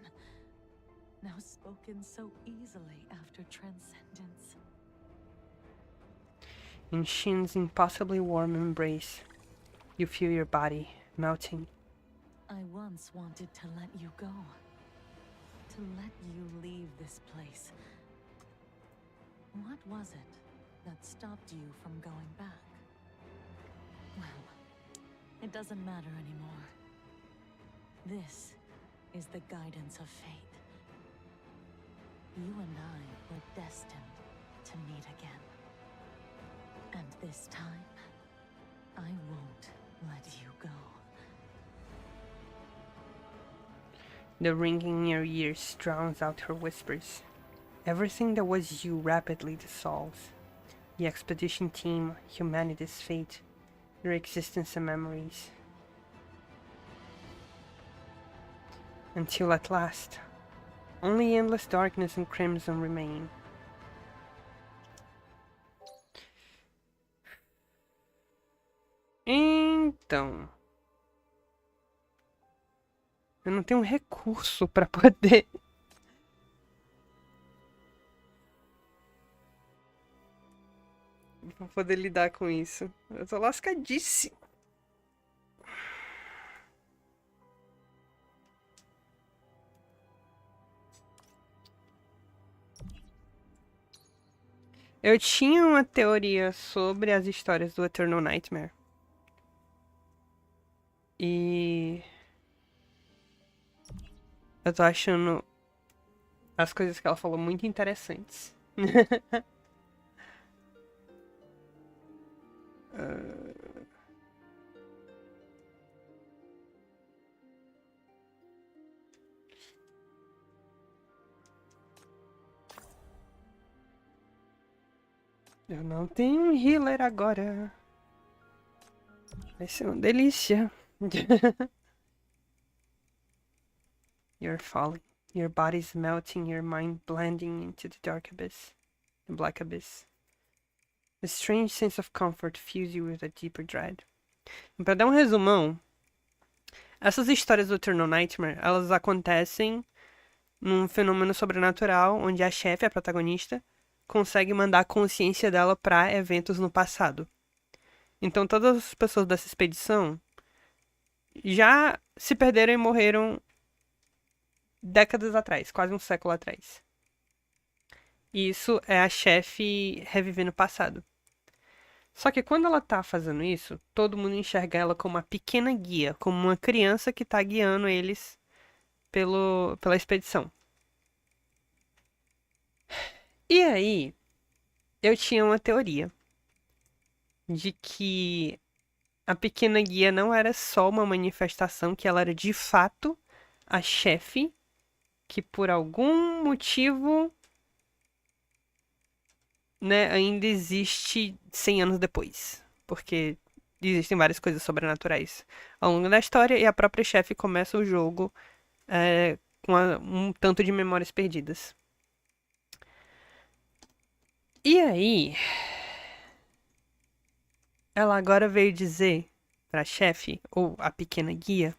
Now spoken so easily after transcendence. In Shin's impossibly warm embrace, you feel your body melting. I once wanted to let you go. To let you leave this place. What was it that stopped you from going back? Well, it doesn't matter anymore. This is the guidance of fate. You and I were destined to meet again. And this time, I won't let you go. The ringing in your ears drowns out her whispers. Everything that was you rapidly dissolves. The expedition team, humanity's fate, your existence and memories. Until at last, only endless darkness and crimson remain. Então, eu não tenho um recurso pra poder lidar com isso. Eu tô lascadíssimo. Eu tinha uma teoria sobre as histórias do Eternal Nightmare. E eu tô achando as coisas que ela falou muito interessantes. Eu não tenho um healer agora. Vai ser uma delícia. You're falling. Your body's melting, your mind blending into the dark abyss. The black abyss. A strange sense of comfort fills you with a deeper dread. Pra dar um resumão, essas histórias do Eternal Nightmare, elas acontecem num fenômeno sobrenatural onde a chefe, a protagonista, consegue mandar a consciência dela pra eventos no passado. Então todas as pessoas dessa expedição já se perderam e morreram décadas atrás, quase um século atrás. E isso é a chefe revivendo o passado. Só que quando ela tá fazendo isso, todo mundo enxerga ela como uma pequena guia, como uma criança que tá guiando eles pela expedição. E aí, eu tinha uma teoria de que a pequena guia não era só uma manifestação, que ela era de fato a chefe que por algum motivo, né, ainda existe 100 anos depois. Porque existem várias coisas sobrenaturais ao longo da história e a própria chefe começa o jogo com um tanto de memórias perdidas. E aí, ela agora veio dizer pra chefe, ou a pequena guia,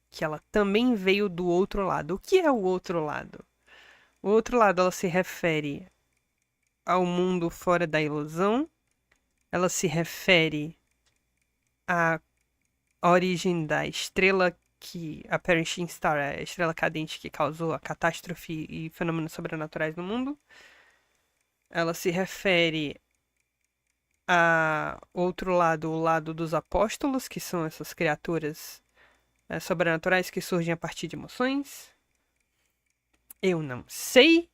que ela também veio do outro lado. O que é o outro lado? O outro lado, ela se refere ao mundo fora da ilusão, ela se refere à origem da estrela a Perishing Star, a estrela cadente que causou a catástrofe e fenômenos sobrenaturais no mundo. Ela se refere a outro lado, o lado dos apóstolos, que são essas criaturas sobrenaturais que surgem a partir de emoções. Eu não sei.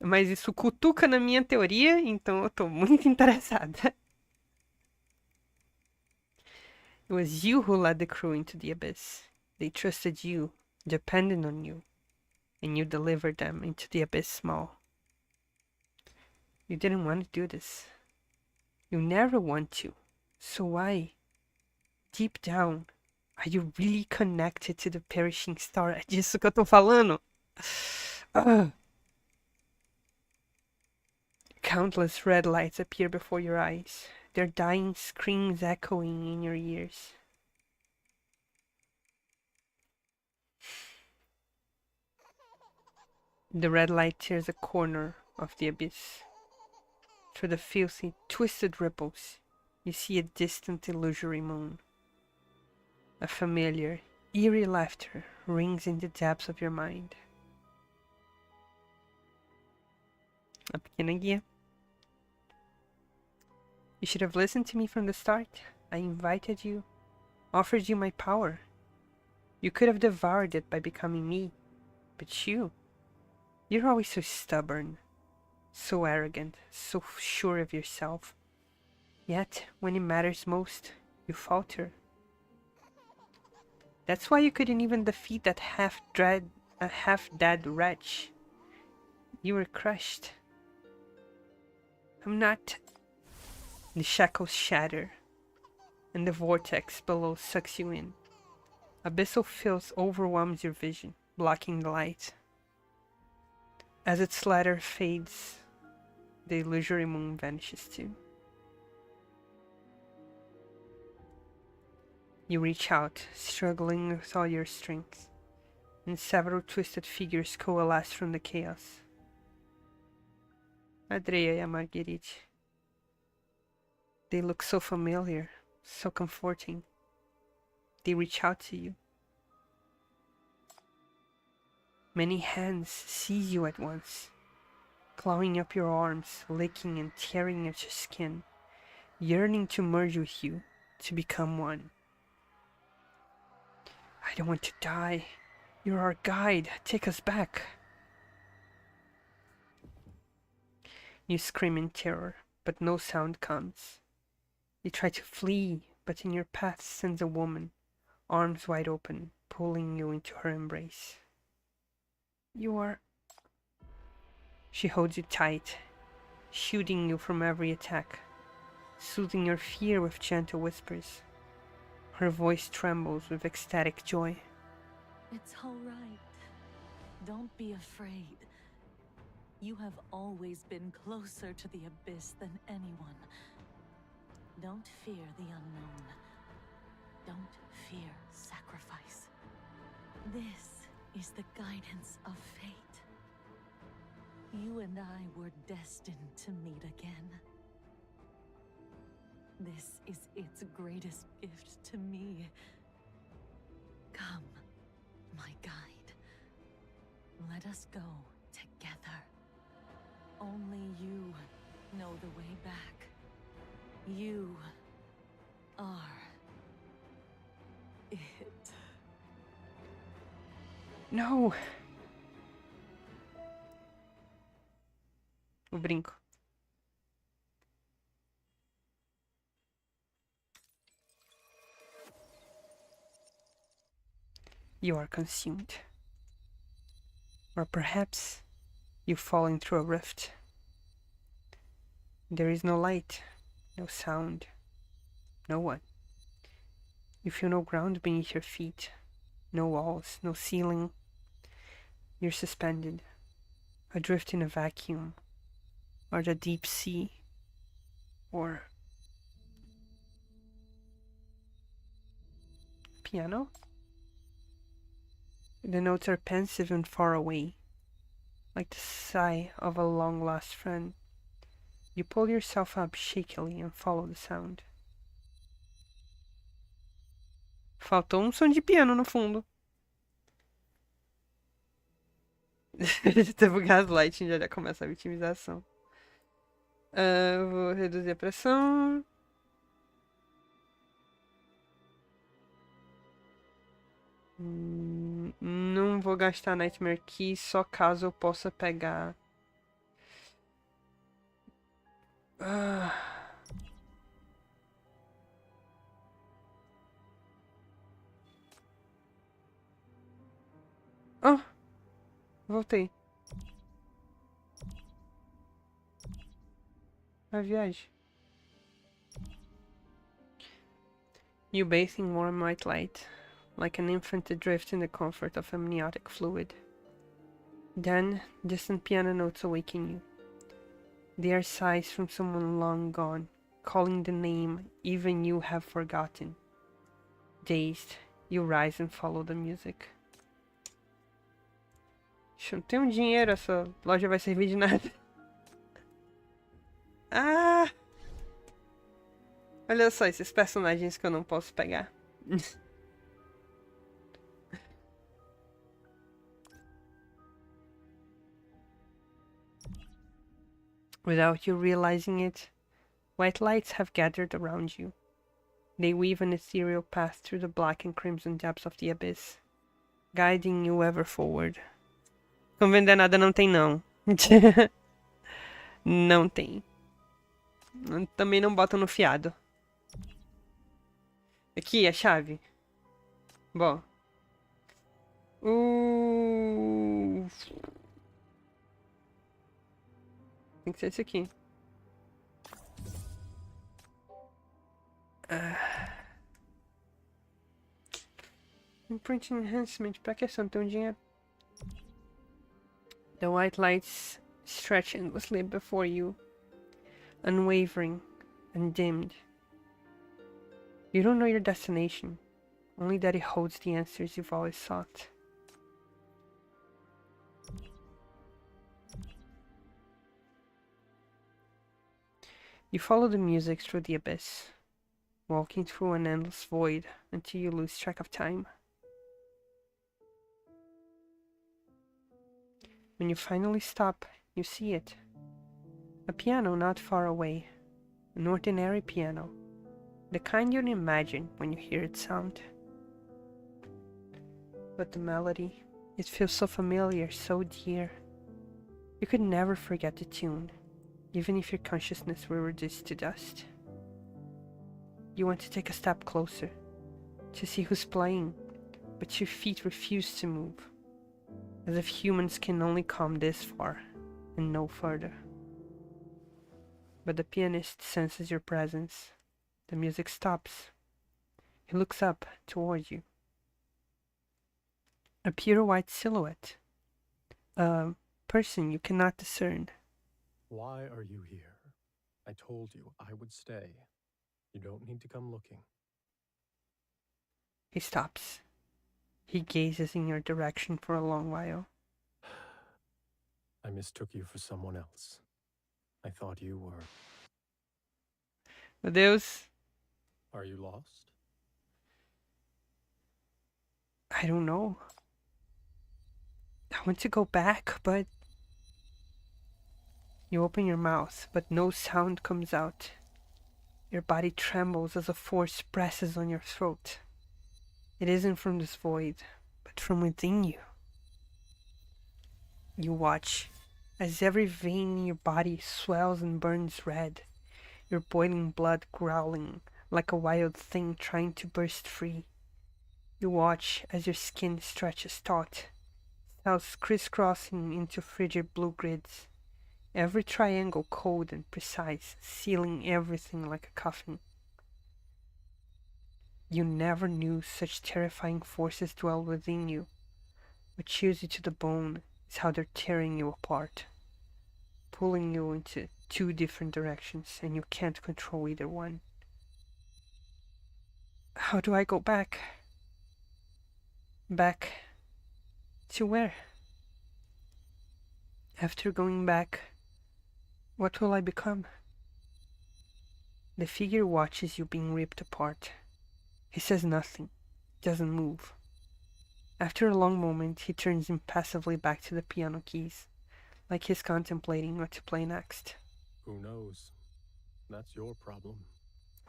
Mas isso cutuca na minha teoria, então eu tô muito interessada. It was you who led the crew into the abyss. They trusted you, depended on you, and you delivered them into the abyss small. You didn't want to do this. You never want to. So why? Deep down, are you really connected to the perishing star? É disso que eu tô falando. Countless red lights appear before your eyes, their dying screams echoing in your ears. The red light tears a corner of the abyss. Through the filthy, twisted ripples, you see a distant illusory moon. A familiar, eerie laughter rings in the depths of your mind. A pequena guia. You should have listened to me from the start. I invited you, offered you my power. You could have devoured it by becoming me, but you You're always so stubborn, so arrogant, so sure of yourself. Yet, when it matters most, you falter. That's why you couldn't even defeat that half-dead wretch. You were crushed. I'm not. The shackles shatter, and the vortex below sucks you in. Abyssal filth overwhelms your vision, blocking the light. As its ladder fades, the illusory moon vanishes too. You reach out, struggling with all your strength, and several twisted figures coalesce from the chaos. Adria e Marguerite. They look so familiar, so comforting. They reach out to you. Many hands seize you at once, clawing up your arms, licking and tearing at your skin, yearning to merge with you, to become one. I don't want to die. You're our guide. Take us back. You scream in terror, but no sound comes. You try to flee, but in your path stands a woman, arms wide open, pulling you into her embrace. You are... She holds you tight, shielding you from every attack, soothing your fear with gentle whispers. Her voice trembles with ecstatic joy. It's all right. Don't be afraid. You have always been closer to the abyss than anyone. Don't fear the unknown. Don't fear sacrifice. This is the guidance of fate. You and I were destined to meet again. This is its greatest gift to me. Come, my guide. Let us go together. Only you know the way back. You are it. No! O brinco. You are consumed. Or perhaps you've fallen through a rift. There is no light, no sound, no one. You feel no ground beneath your feet, no walls, no ceiling. You're suspended, adrift in a vacuum, or the deep sea, or... Piano? The notes are pensive and far away, like the sigh of a long-lost friend. You pull yourself up shakily and follow the sound. Faltou som de piano no fundo. Teve o gaslighting, já começa a vitimização. Vou reduzir a pressão. Não vou gastar Nightmare Key, só caso eu possa pegar. Oh, voltei. A viagem. You bathe in warm white light, like an infant adrift in the comfort of amniotic fluid. Then, distant piano notes awaken you. They are sighs from someone long gone, calling the name even you have forgotten. Dazed, you rise and follow the music. Não tenho dinheiro, essa loja vai servir de nada. Ah! Olha só esses personagens que eu não posso pegar. Without you realizing it, white lights have gathered around you. They weave an ethereal path through the black and crimson depths of the abyss, guiding you ever forward. Convendenada não tem, não. Não tem. Também não botam no fiado. Aqui, a chave. Bom. Tem que ser esse aqui. Imprint enhancement. Pra que só não tem um dinheiro? The white lights stretch endlessly before you, unwavering, undimmed. You don't know your destination, only that it holds the answers you've always sought. You follow the music through the abyss, walking through an endless void until you lose track of time. When you finally stop, you see it. A piano not far away, an ordinary piano, the kind you'd imagine when you hear its sound. But the melody, it feels so familiar, so dear. You could never forget the tune, even if your consciousness were reduced to dust. You want to take a step closer, to see who's playing, but your feet refuse to move, as if humans can only come this far and no further. But the pianist senses your presence. The music stops. He looks up toward you. A pure white silhouette. A person you cannot discern. Why are you here? I told you I would stay. You don't need to come looking. He stops. He gazes in your direction for a long while. I mistook you for someone else. I thought you were... Meu Deus. Are you lost? I don't know. I want to go back, but... You open your mouth, but no sound comes out. Your body trembles as a force presses on your throat. It isn't from this void, but from within you. You watch as every vein in your body swells and burns red, your boiling blood growling like a wild thing trying to burst free. You watch as your skin stretches taut, cells crisscrossing into frigid blue grids, every triangle cold and precise, sealing everything like a coffin. You never knew such terrifying forces dwell within you. What chills you to the bone is how they're tearing you apart, pulling you into two different directions, and you can't control either one. How do I go back? Back to where? After going back, what will I become? The figure watches you being ripped apart. He says nothing, doesn't move. After a long moment, he turns impassively back to the piano keys, like he's contemplating what to play next. Who knows? That's your problem.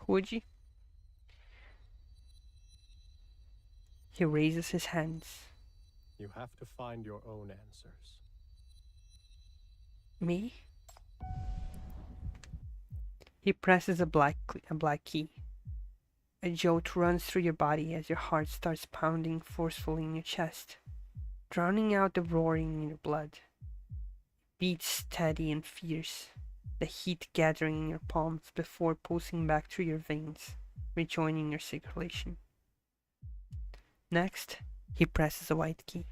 Would you? He raises his hands. You have to find your own answers. Me? He presses a black key. A jolt runs through your body as your heart starts pounding forcefully in your chest, drowning out the roaring in your blood. Beats steady and fierce, the heat gathering in your palms before pulsing back through your veins, rejoining your circulation. Next, he presses a white key.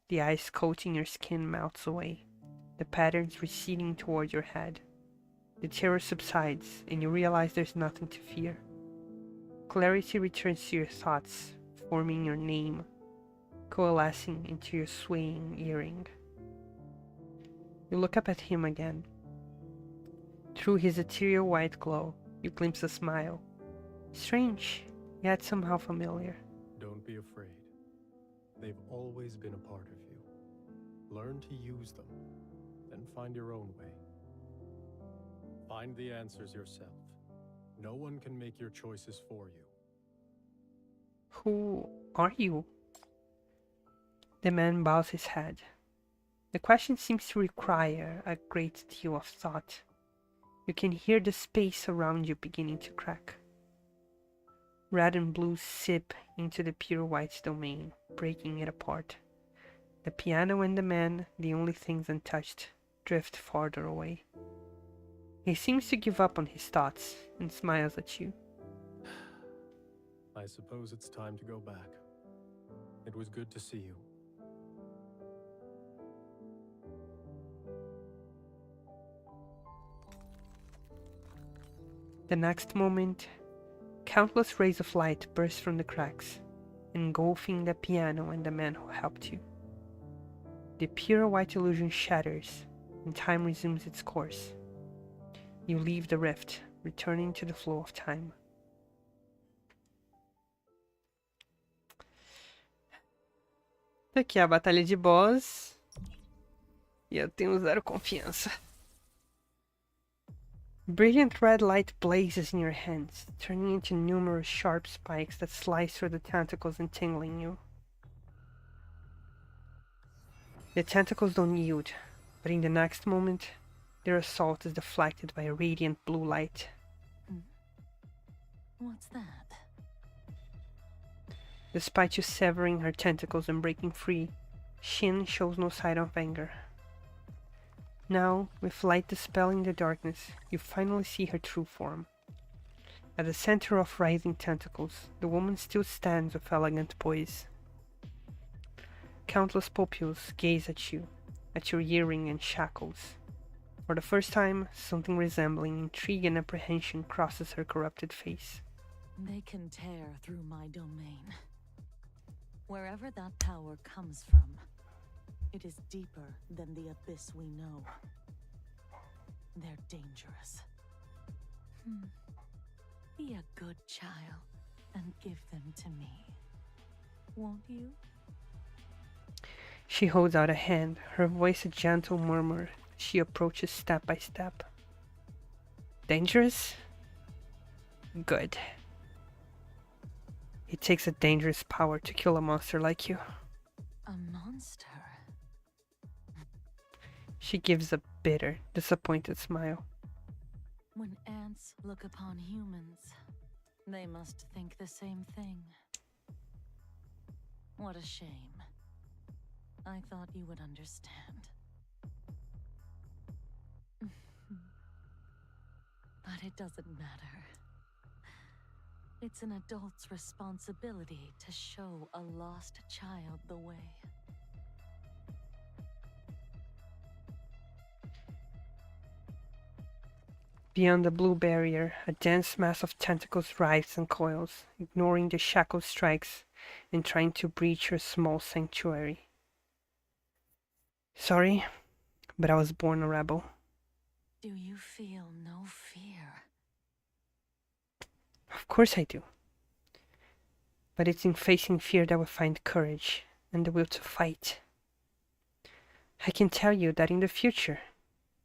The ice coating your skin melts away, the patterns receding toward your head. The terror subsides, and you realize there's nothing to fear. Clarity returns to your thoughts, forming your name, coalescing into your swaying earring. You look up at him again. Through his ethereal white glow, you glimpse a smile. Strange, yet somehow familiar. Don't be afraid. They've always been a part of you. Learn to use them, then find your own way. Find the answers yourself. No one can make your choices for you. Who are you? The man bows his head. The question seems to require a great deal of thought. You can hear the space around you beginning to crack. Red and blue sip into the pure white domain, breaking it apart. The piano and the man, the only things untouched, drift farther away. He seems to give up on his thoughts and smiles at you. I suppose it's time to go back. It was good to see you. The next moment, countless rays of light burst from the cracks, engulfing the piano and the man who helped you. The pure white illusion shatters, and time resumes its course. You leave the rift, returning to the flow of time. Aqui é a batalha de boss. E eu tenho zero confiança. Brilliant red light blazes in your hands, turning into numerous sharp spikes that slice through the tentacles, entangling you. The tentacles don't yield, but in the next moment, their assault is deflected by a radiant blue light. What's that? Despite you severing her tentacles and breaking free, Shin shows no sign of anger. Now, with light dispelling the darkness, you finally see her true form. At the center of writhing tentacles, the woman still stands with elegant poise. Countless pupils gaze at you, at your earring and shackles. For the first time, something resembling intrigue and apprehension crosses her corrupted face. They can tear through my domain. Wherever that power comes from, it is deeper than the abyss we know. They're dangerous. Be a good child and give them to me. Won't you? She holds out a hand, her voice a gentle murmur. She approaches step by step. Dangerous? Good. It takes a dangerous power to kill a monster like you. A monster? She gives a bitter, disappointed smile. When ants look upon humans, they must think the same thing. What a shame. I thought you would understand. But it doesn't matter. It's an adult's responsibility to show a lost child the way. Beyond the blue barrier, a dense mass of tentacles writhes and coils, ignoring the shackle strikes and trying to breach your small sanctuary. Sorry, but I was born a rebel. Do you feel no fear? Of course I do. But it's in facing fear that we find courage and the will to fight. I can tell you that in the future,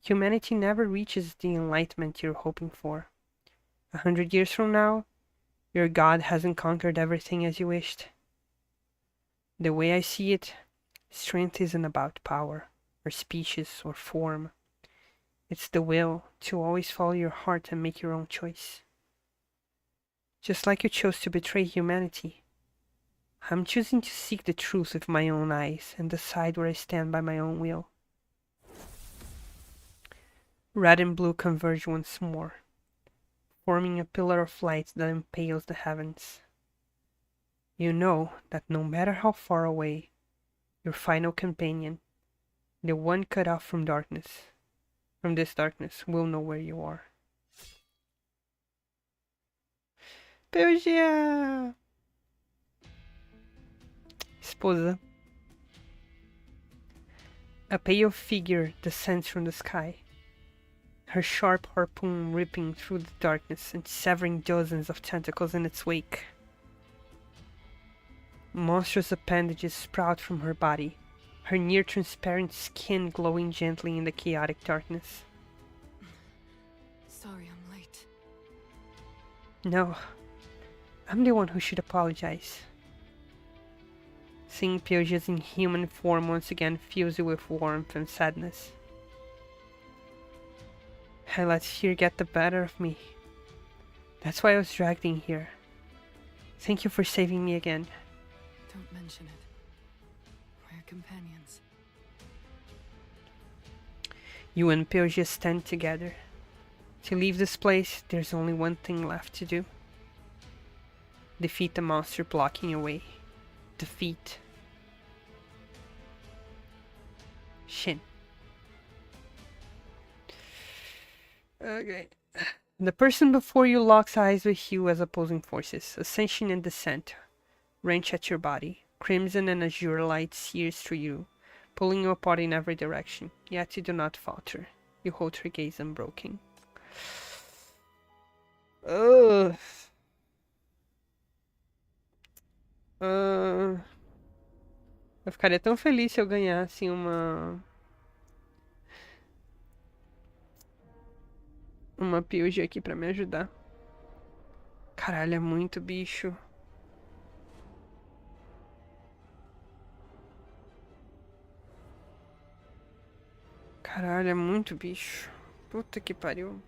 humanity never reaches the enlightenment you're hoping for. 100 years from now, your god hasn't conquered everything as you wished. The way I see it, strength isn't about power, or species, or form. It's the will to always follow your heart and make your own choice. Just like you chose to betray humanity, I'm choosing to seek the truth with my own eyes and decide where I stand by my own will. Red and blue converge once more, forming a pillar of light that impales the heavens. You know that no matter how far away, your final companion, the one cut off from this darkness, will know where you are. Perugia! Esposa. A pale figure descends from the sky, her sharp harpoon ripping through the darkness and severing dozens of tentacles in its wake. Monstrous appendages sprout from her body, her near-transparent skin glowing gently in the chaotic darkness. Sorry I'm late. No, I'm the one who should apologize. Seeing Pyoge's inhuman form once again fills you with warmth and sadness. I let fear get the better of me. That's why I was dragged in here. Thank you for saving me again. Don't mention it. We're companions. You and Pyoge stand together. To leave this place, there's only one thing left to do. Defeat the monster blocking your way. Defeat Shin. Okay. The person before you locks eyes with you as opposing forces. Ascension and descent wrench at your body. Crimson and azure light sears through you, pulling you apart in every direction. Yet you do not falter. You hold her gaze unbroken. Ugh. Eu ficaria tão feliz se eu ganhasse uma Pyoge aqui pra me ajudar. Caralho, é muito bicho. Caralho, é muito bicho. Puta que pariu.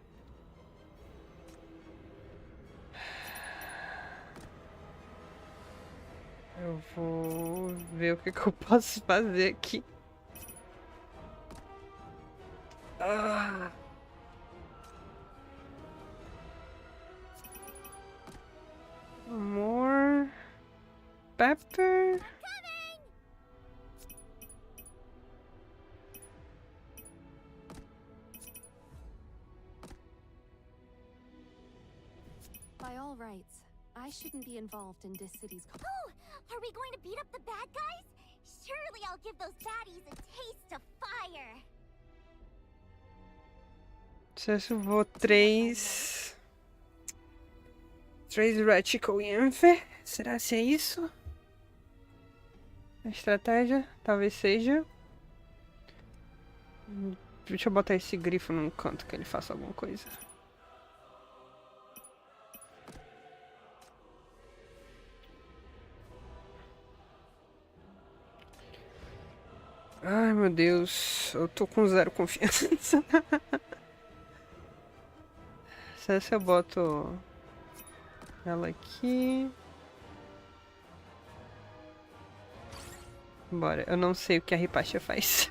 Eu vou ver o que eu posso fazer aqui. Ah. More pepper. By all rights, I shouldn't be involved in this city's. Oh, are we going to beat up the bad guys? Surely I'll give those baddies a taste of fire. Sucesso, vou 3 Radical Enfer. Será que é isso? A estratégia? Talvez seja. Deixa eu botar esse grifo num canto que ele faça alguma coisa. Ai, meu Deus. Eu tô com 0 confiança. Se eu boto ela aqui. Bora. Eu não sei o que a Ripacha faz.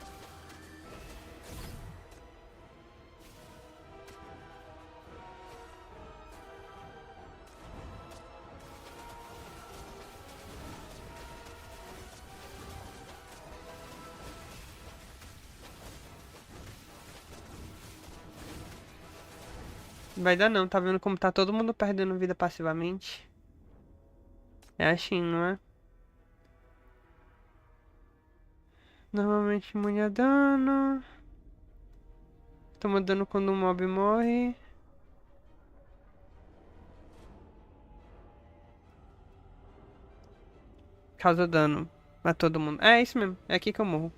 Vai dar não, tá vendo como tá todo mundo perdendo vida passivamente? É assim, não é? Normalmente imune a dano. Toma dano quando um mob morre. Causa dano a todo mundo. É isso mesmo, é aqui que eu morro.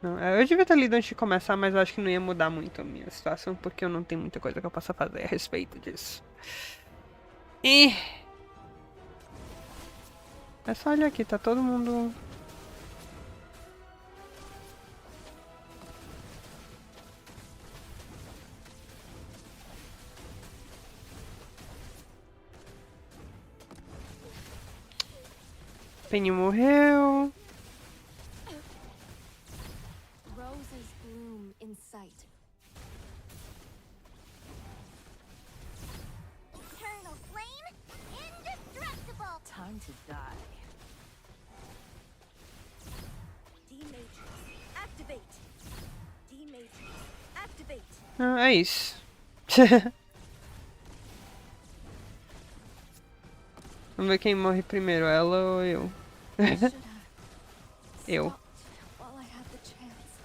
Não, eu devia ter lido antes de começar, mas eu acho que não ia mudar muito a minha situação, porque eu não tenho muita coisa que eu possa fazer a respeito disso. E... é só olhar aqui, tá todo mundo... Penny morreu. Roses bloom in sight. Eternal flame, indestructible. Time to die. D-Matrix, activate. D-Matrix, activate. Ah, é isso. Vamos ver quem morre primeiro, ela ou eu. Should have Eu. stopped while I had the chance.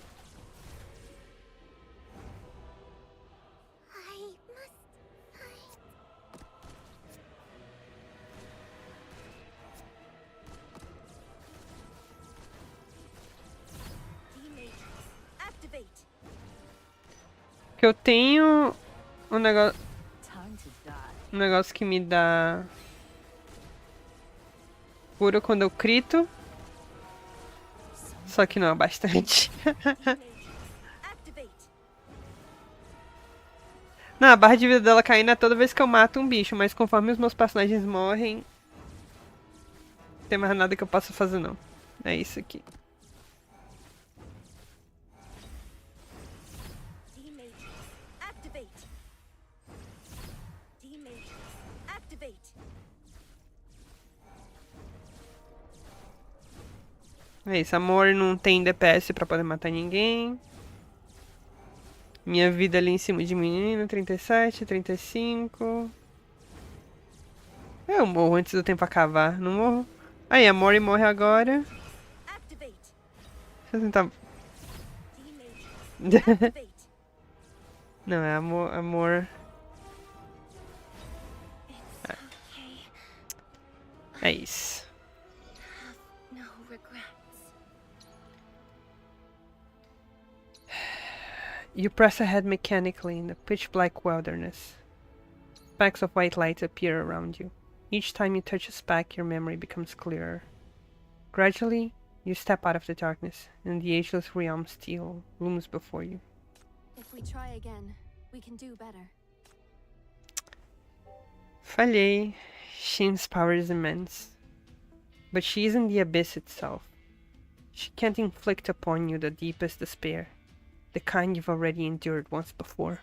I must find. D-Matrix, activate. Que eu tenho um negócio... Time to die. Um negócio que me dá cura quando eu crito. Só que não é bastante. Não, a barra de vida dela caindo é toda vez que eu mato um bicho, mas conforme os meus personagens morrem, não tem mais nada que eu possa fazer não. É isso aqui. É isso, amor não tem DPS pra poder matar ninguém. Minha vida ali em cima de menino, 37, 35. Eu morro antes do tempo acabar, não morro? Aí, a Mori morre agora. Deixa eu tentar... Não, é amor... amor... É isso. You press ahead mechanically in the pitch-black wilderness. Specks of white light appear around you. Each time you touch a speck, your memory becomes clearer. Gradually, you step out of the darkness, and the ageless realm still looms before you. If we try again, we can do better. Falhei. Shin's power is immense. But she isn't the abyss itself. She can't inflict upon you the deepest despair. The kind you've already endured once before.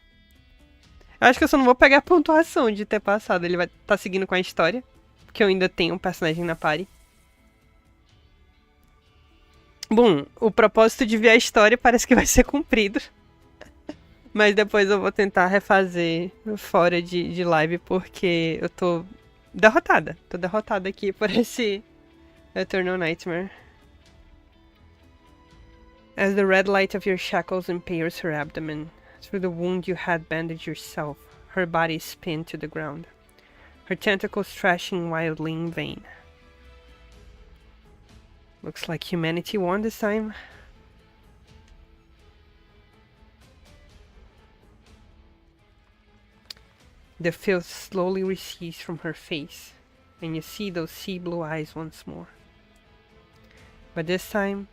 Eu acho que eu só não vou pegar a pontuação de ter passado. Ele vai estar seguindo com a história. Porque eu ainda tenho um personagem na party. Bom, o propósito de ver a história parece que vai ser cumprido. Mas depois eu vou tentar refazer fora de live. Porque eu tô derrotada. Tô derrotada aqui por esse Eternal Nightmare. As the red light of your shackles impales her abdomen, through the wound you had bandaged yourself, her body is pinned to the ground, her tentacles thrashing wildly in vain. Looks like humanity won this time. The filth slowly recedes from her face, and you see those sea blue eyes once more. But this time,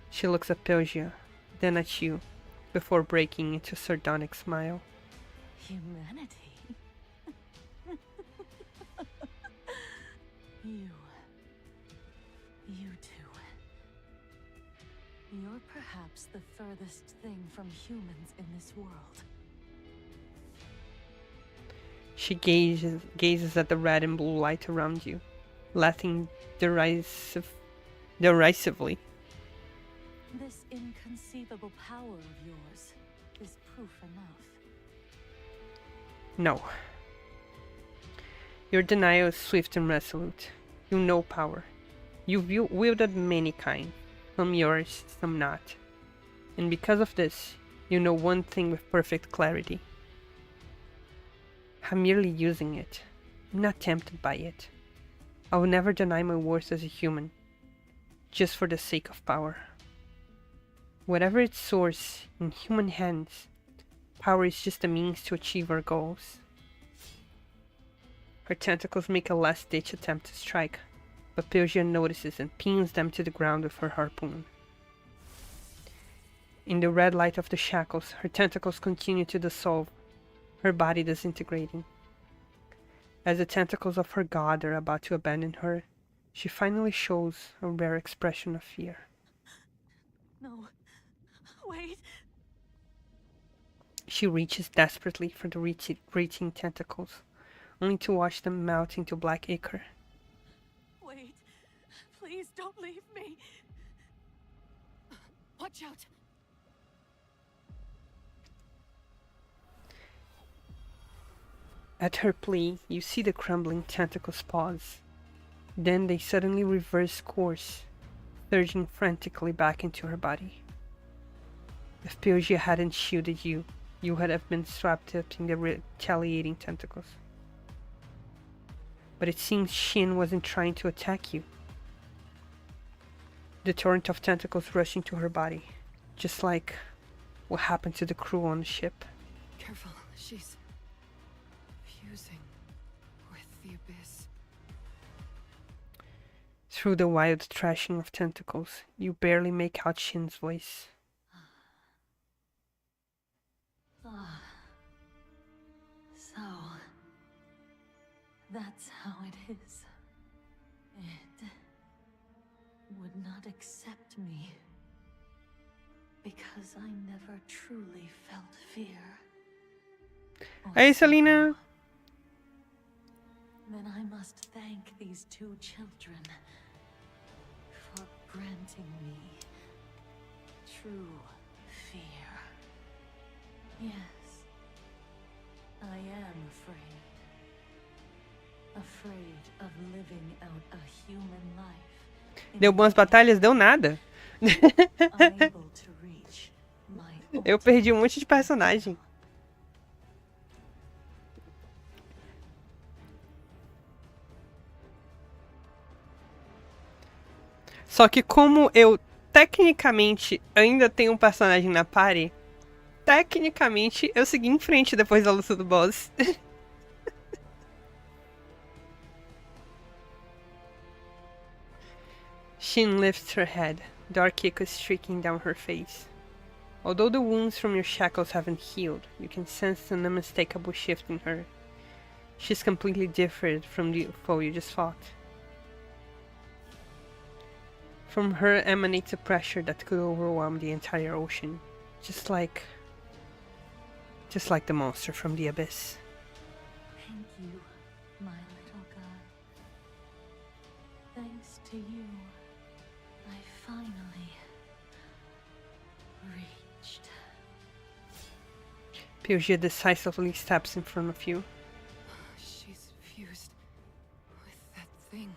she looks at Pelgia, then at you, before breaking into a sardonic smile. Humanity? You two. You're perhaps the furthest thing from humans in this world. She gazes at the red and blue light around you, laughing derisively. This inconceivable power of yours is proof enough. No. Your denial is swift and resolute. You know power. You've wielded many kind, some yours, some not. And because of this, you know one thing with perfect clarity. I'm merely using it. I'm not tempted by it. I will never deny my worth as a human, just for the sake of power. Whatever its source, in human hands, power is just a means to achieve our goals. Her tentacles make a last-ditch attempt to strike, but Pelgia notices and pins them to the ground with her harpoon. In the red light of the shackles, her tentacles continue to dissolve, her body disintegrating. As the tentacles of her god are about to abandon her, she finally shows a rare expression of fear. No. Wait. She reaches desperately for the reaching tentacles, only to watch them melt into black ichor. Wait. Please don't leave me. Watch out. At her plea, you see the crumbling tentacles pause. Then they suddenly reverse course, surging frantically back into her body. If Pelgia hadn't shielded you, you would have been swept up in the retaliating tentacles. But it seems Shin wasn't trying to attack you. The torrent of tentacles rush into her body, just like what happened to the crew on the ship. Careful, she's fusing. Through the wild thrashing of tentacles, you barely make out Shin's voice. Ah. So, that's how it is. It would not accept me because I never truly felt fear. or Hey, Selena. sorrow. Then I must thank these two children for granting me true fear. Yes, I am afraid. Afraid of living out a human life. Deu boas batalhas, deu nada. Unable to reach my Eu perdi um monte de personagem. Só que como eu tecnicamente ainda tenho um personagem na party, tecnicamente eu segui em frente depois da luta do boss. Shin lifts her head, dark echoes streaking down her face. Although the wounds from your shackles haven't healed, you can sense an unmistakable shift in her. She's completely different from the foe you just fought. From her emanates a pressure that could overwhelm the entire ocean, just like the monster from the abyss. Thank you, my little guy. Thanks to you, I finally reached. Pyogia decisively steps in front of you. She's fused with that thing.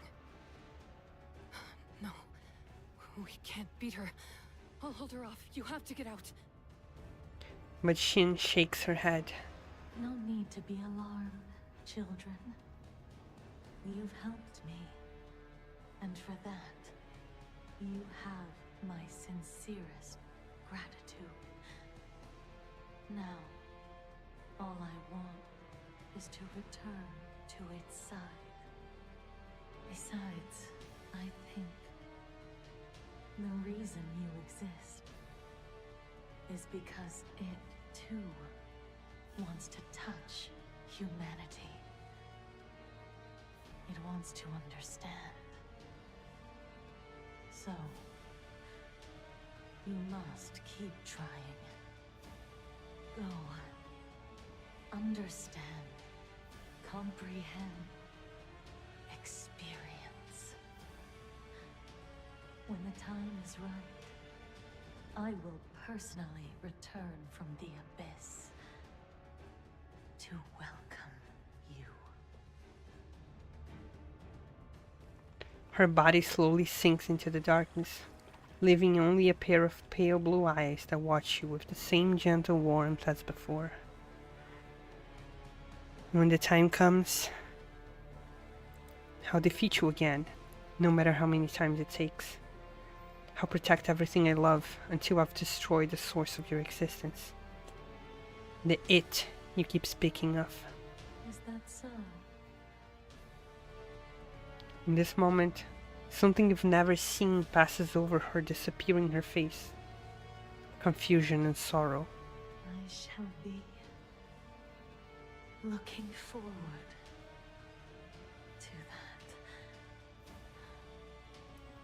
No, we can't beat her. I'll hold her off. You have to get out. But Shin shakes her head. No need to be alarmed, children. You've helped me, and for that, you have my sincerest gratitude. Now, all I want is to return to its side. Besides, I think the reason you exist is because it, too, wants to touch humanity. It wants to understand. So, you must keep trying. Go. Understand. Comprehend. Experience. When the time is right, I will personally return from the abyss to welcome you. Her body slowly sinks into the darkness, leaving only a pair of pale blue eyes that watch you with the same gentle warmth as before. When the time comes, I'll defeat you again, no matter how many times it takes. I'll protect everything I love until I've destroyed the source of your existence. The it you keep speaking of. Is that so? In this moment, something you've never seen passes over her, disappearing her face. Confusion and sorrow. I shall be looking forward to that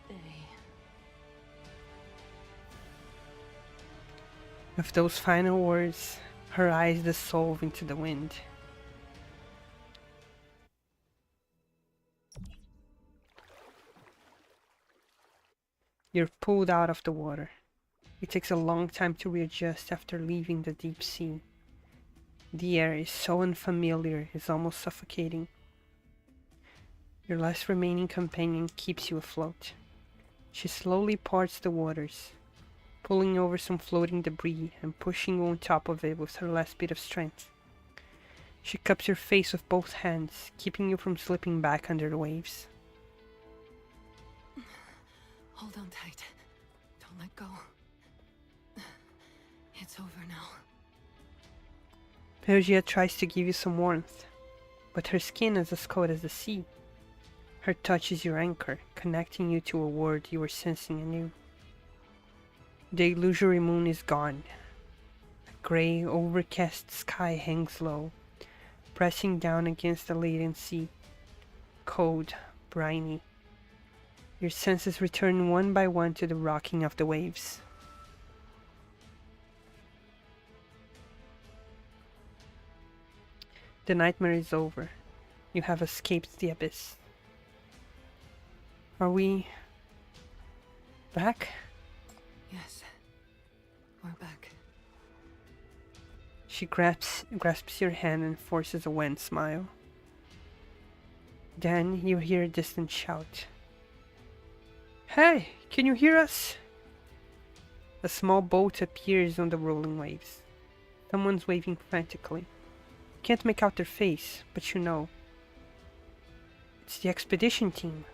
day. With those final words, her eyes dissolve into the wind. You're pulled out of the water. It takes a long time to readjust after leaving the deep sea. The air is so unfamiliar, it's almost suffocating. Your last remaining companion keeps you afloat. She slowly parts the waters, pulling over some floating debris and pushing you on top of it with her last bit of strength. She cups your face with both hands, keeping you from slipping back under the waves. Hold on tight. Don't let go. It's over now. Pyogia tries to give you some warmth, but her skin is as cold as the sea. Her touch is your anchor, connecting you to a world you were sensing anew. The illusory moon is gone. A gray, overcast sky hangs low, pressing down against the latent sea. Cold, briny. Your senses return one by one to the rocking of the waves. The nightmare is over. You have escaped the abyss. Are we back? Yes, we're back. She grasps your hand and forces a wan smile. Then you hear a distant shout. Hey, can you hear us? A small boat appears on the rolling waves. Someone's waving frantically. You can't make out their face, but you know. It's the expedition team.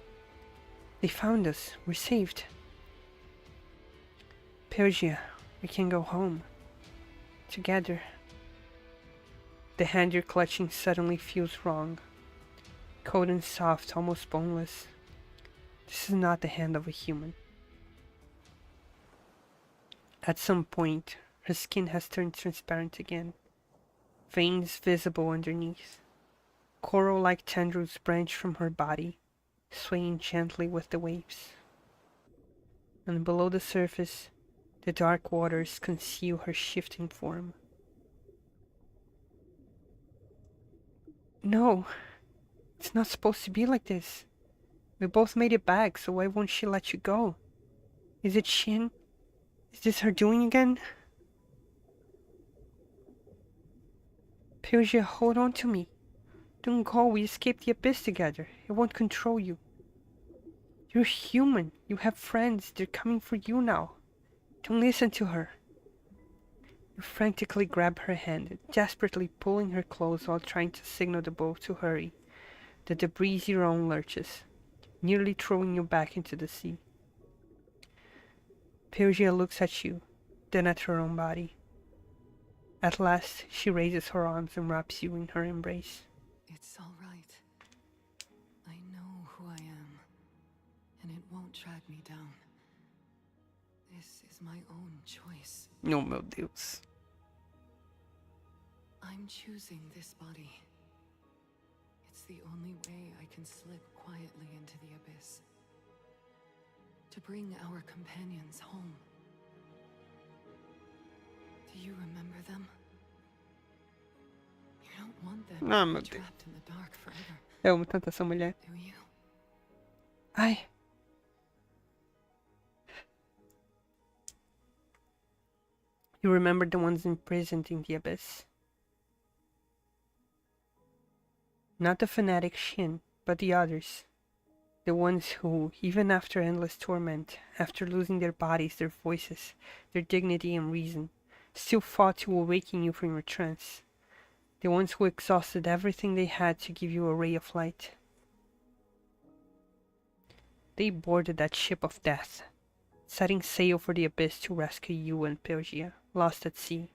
They found us. We're saved. Persia, we can go home. Together. The hand you're clutching suddenly feels wrong. Cold and soft, almost boneless. This is not the hand of a human. At some point, her skin has turned transparent again. Veins visible underneath. Coral-like tendrils branch from her body, swaying gently with the waves. And below the surface, the dark waters conceal her shifting form. No, it's not supposed to be like this. We both made it back, so why won't she let you go? Is it Shin? Is this her doing again? Persia, hold on to me. Don't go, we escaped the abyss together. It won't control you. You're human. You have friends. They're coming for you now. Don't listen to her. You frantically grab her hand, desperately pulling her close while trying to signal the boat to hurry. The breezy roan lurches, nearly throwing you back into the sea. Persia looks at you, then at her own body. At last, she raises her arms and wraps you in her embrace. It's all right. I know who I am, and it won't drag me down. This is my own choice. Oh, meu Deus. I'm choosing this body. It's the only way I can slip quietly into the abyss. To bring our companions home. Do you remember them? You don't want them Ah, to meu be Deus. trapped in the dark forever, Eu amo tanto essa mulher. do you? Ai. You remember the ones imprisoned in the abyss. Not the fanatic Shin, but the others. The ones who, even after endless torment, after losing their bodies, their voices, their dignity and reason, still fought to awaken you from your trance. The ones who exhausted everything they had to give you a ray of light. They boarded that ship of death, setting sail for the abyss to rescue you and Persia, lost at sea.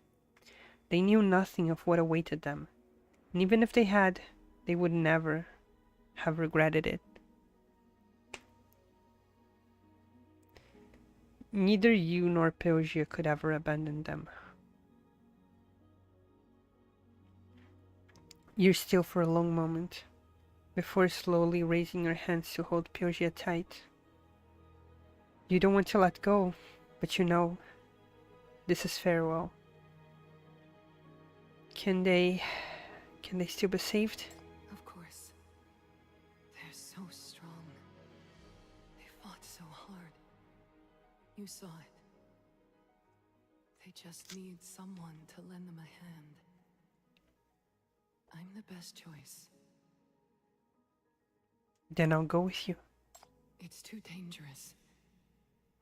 They knew nothing of what awaited them, and even if they had, they would never have regretted it. Neither you nor Persia could ever abandon them. You're still for a long moment, before slowly raising your hands to hold Persia tight. You don't want to let go, but you know, this is farewell. Can they still be saved? Of course. They're so strong. They fought so hard. You saw it. They just need someone to lend them a hand. I'm the best choice. Then I'll go with you. It's too dangerous.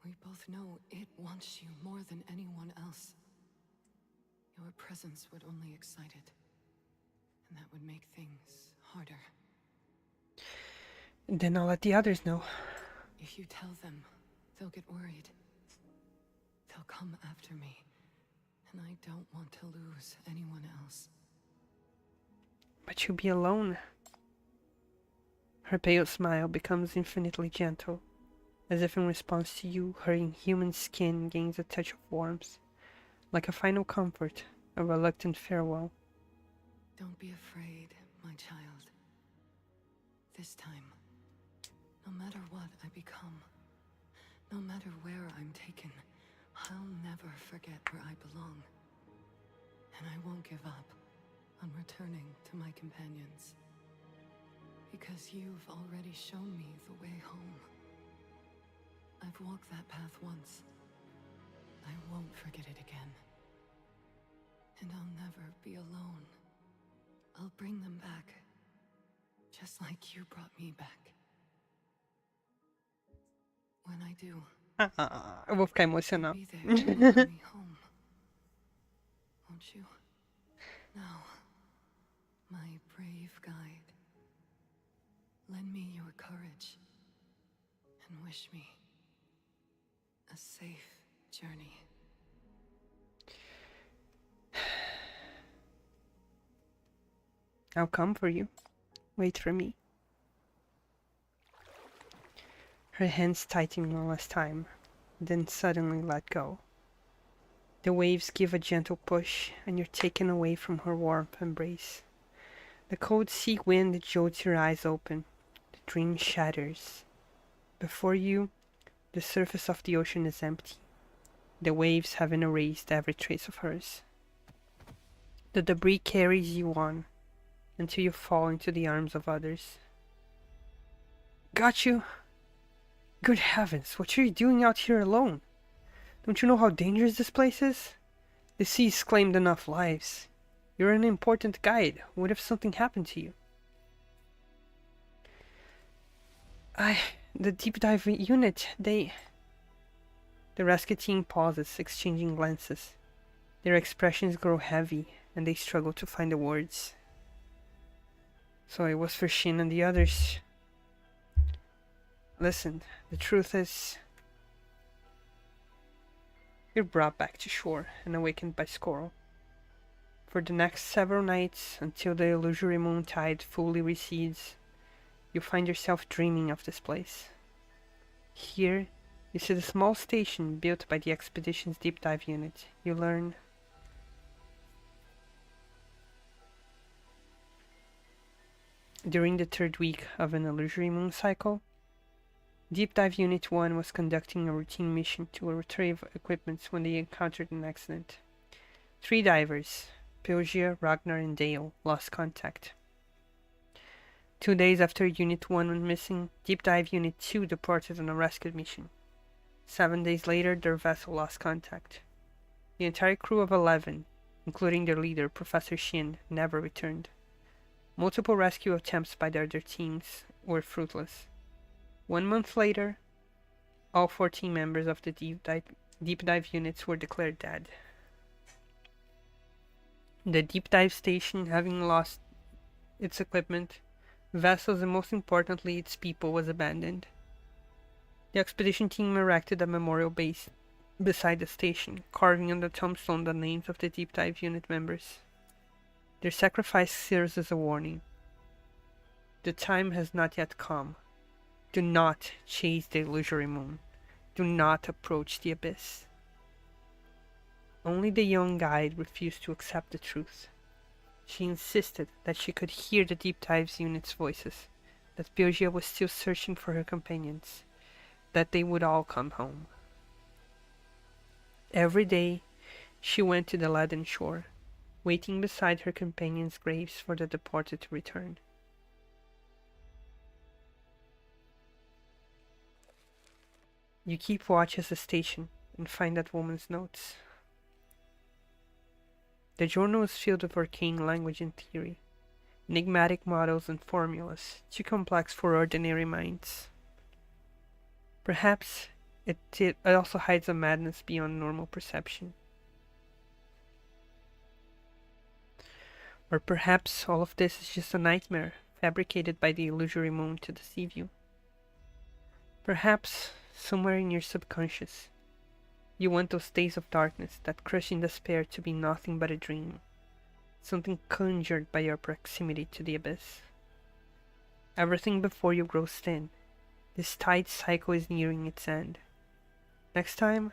We both know it wants you more than anyone else. Your presence would only excite it. And that would make things harder. Then I'll let the others know. If you tell them, they'll get worried. They'll come after me. And I don't want to lose anyone else. But you'll be alone. Her pale smile becomes infinitely gentle, as if in response to you, her inhuman skin gains a touch of warmth, like a final comfort, a reluctant farewell. Don't be afraid, my child. This time, no matter what I become, no matter where I'm taken, I'll never forget where I belong. And I won't give up on returning to my companions. Because you've already shown me the way home. I've walked that path once. I won't forget it again. And I'll never be alone. I'll bring them back. Just like you brought me back. When I do, Eu vou ficar emocional. be there to welcome me home. Won't you? Now, my brave guide, lend me your courage and wish me a safe journey. I'll come for you. Wait for me. Her hands tighten one last time, then suddenly let go. The waves give a gentle push, and you're taken away from her warm embrace. The cold sea wind jolts your eyes open. The dream shatters. Before you, the surface of the ocean is empty, the waves having erased every trace of hers. The debris carries you on, until you fall into the arms of others. Got you? Good heavens, what are you doing out here alone? Don't you know how dangerous this place is? The sea's claimed enough lives. You're an important guide. What if something happened to you? The deep dive unit, The rescue team pauses, exchanging glances. Their expressions grow heavy, and they struggle to find the words. So it was for Shin and the others. Listen, the truth is, you're brought back to shore and awakened by Squirrel. For the next several nights, until the illusory moon tide fully recedes, you find yourself dreaming of this place. Here, you see the small station built by the expedition's deep dive unit. You learn during the third week of an illusory moon cycle, Deep Dive Unit 1 was conducting a routine mission to retrieve equipment when they encountered an accident. 3 divers, Pilgia, Ragnar, and Dale, lost contact. 2 days after Unit 1 went missing, Deep Dive Unit 2 departed on a rescue mission. 7 days later, their vessel lost contact. The entire crew of 11, including their leader, Professor Shin, never returned. Multiple rescue attempts by the other teams were fruitless. 1 month later, all 14 members of the deep dive units were declared dead. The deep dive station, having lost its equipment, vessels, and most importantly its people, was abandoned. The expedition team erected a memorial base beside the station, carving on the tombstone the names of the deep dive unit members. Their sacrifice serves as a warning. The time has not yet come. Do not chase the illusory moon. Do not approach the abyss. Only the young guide refused to accept the truth. She insisted that she could hear the deep dive unit's voices, that Pilgia was still searching for her companions, that they would all come home. Every day, she went to the leaden shore, waiting beside her companions' graves for the departed to return. You keep watch at the station and find that woman's notes. The journal is filled with arcane language and theory, enigmatic models and formulas, too complex for ordinary minds. Perhaps it also hides a madness beyond normal perception. Or perhaps all of this is just a nightmare fabricated by the illusory moon to deceive you. Perhaps, somewhere in your subconscious, you want those days of darkness, that crushing despair, to be nothing but a dream, something conjured by your proximity to the abyss. Everything before you grows thin. This tide cycle is nearing its end. Next time,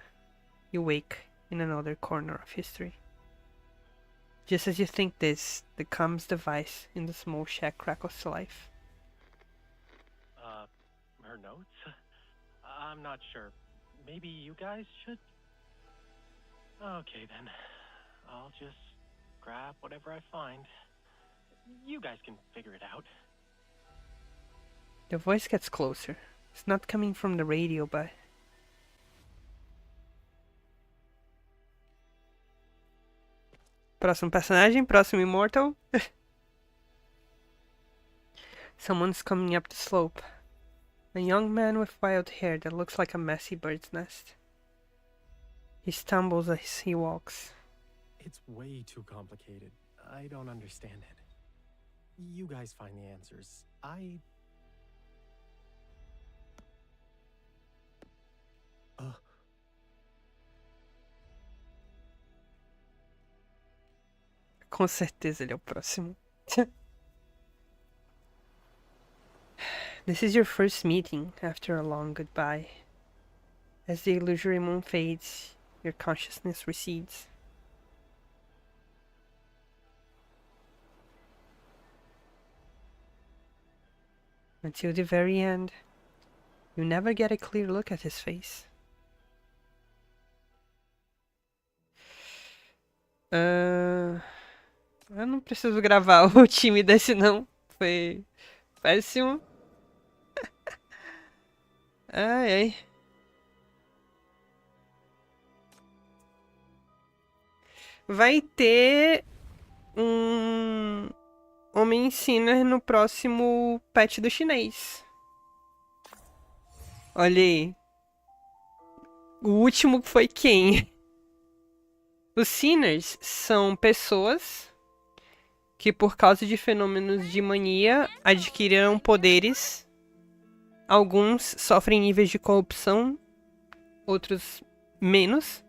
you wake in another corner of history. Just as you think this, there comes the vice in the small shack crackles to life. Her notes? I'm not sure. Maybe you guys should? Okay then. I'll just grab whatever I find. You guys can figure it out. The voice gets closer. It's not coming from the radio, but... Próximo personagem, próximo Immortal. Someone's coming up the slope. A young man with wild hair that looks like a messy bird's nest. He stumbles as he walks. It's way too complicated. I don't understand it. You guys find the answers. Com certeza ele é o próximo. This is your first meeting after a long goodbye. As the illusory moon fades, your consciousness recedes. Until the very end, you never get a clear look at his face. Eu não preciso gravar o time desse não. Foi péssimo. Ai, ai. Vai ter um Homem Sinner no próximo patch do chinês. Olha aí. O último foi quem? Os Sinners são pessoas que, por causa de fenômenos de mania, adquiriram poderes. Alguns sofrem níveis de corrupção, outros menos.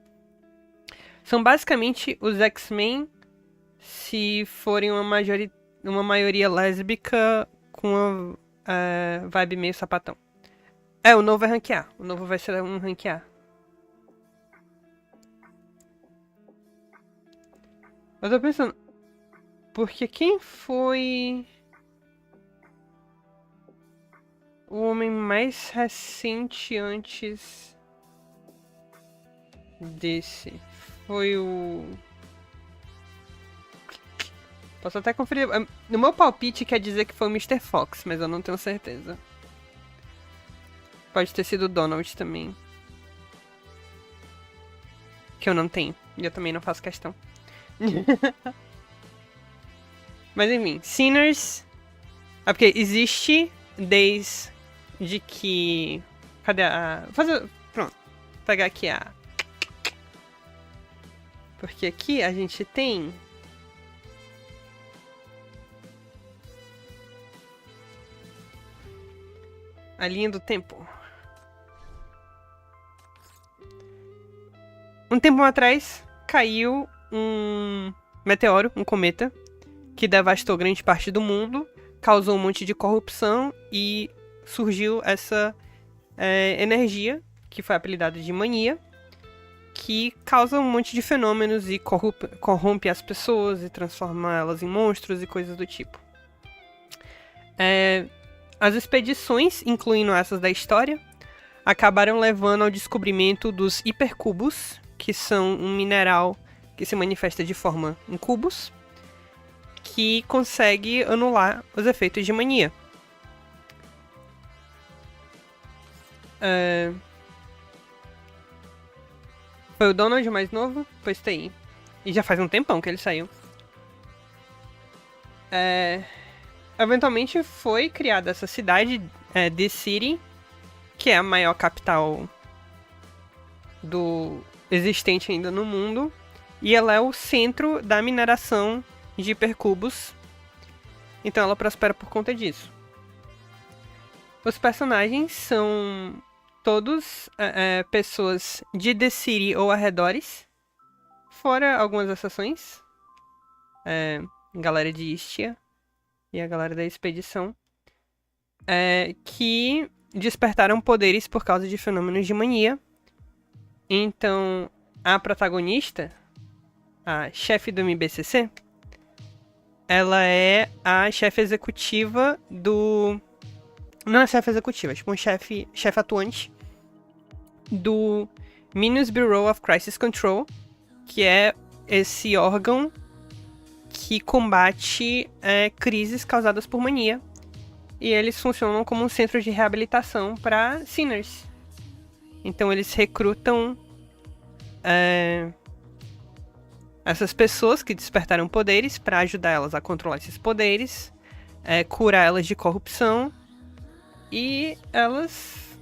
São basicamente os X-Men se forem uma maioria lésbica com a vibe meio sapatão. O novo é ranquear. O novo vai ser um ranquear. Eu tô pensando... Porque quem foi... o homem mais recente antes desse? Foi o... Posso até conferir. No meu palpite quer dizer que foi o Mr. Fox, mas eu não tenho certeza. Pode ter sido o Donald também. Que eu não tenho. E eu também não faço questão. Mas enfim, Sinners. Porque existe desde que... Cadê a... Pronto. Vou pegar aqui a... Porque aqui a gente tem... a linha do tempo. Um tempo atrás, caiu um meteoro, um cometa, que devastou grande parte do mundo, causou um monte de corrupção e surgiu essa energia, que foi apelidada de mania, que causa um monte de fenômenos e corrompe as pessoas e transforma elas em monstros e coisas do tipo. As expedições, incluindo essas da história, acabaram levando ao descobrimento dos hipercubos, que são um mineral que se manifesta de forma em cubos, que consegue anular os efeitos de mania. Foi o Donald mais novo? Pois tá aí. E já faz um tempão que ele saiu. Eventualmente foi criada essa cidade, The City, que é a maior capital existente ainda no mundo. E ela é o centro da mineração de hipercubos. Então ela prospera por conta disso. Os personagens são todos pessoas de The City ou arredores. Fora algumas exceções. Galera de Istia e a galera da expedição. que despertaram poderes por causa de fenômenos de mania. Então, a protagonista, a chefe do MBCC, ela é a chefe executiva do... Não é chefe executiva, é tipo um chefe atuante do Minus Bureau of Crisis Control, que é esse órgão que combate crises causadas por mania. E eles funcionam como um centro de reabilitação para sinners. Então eles recrutam essas pessoas que despertaram poderes para ajudar elas a controlar esses poderes, curar elas de corrupção, e elas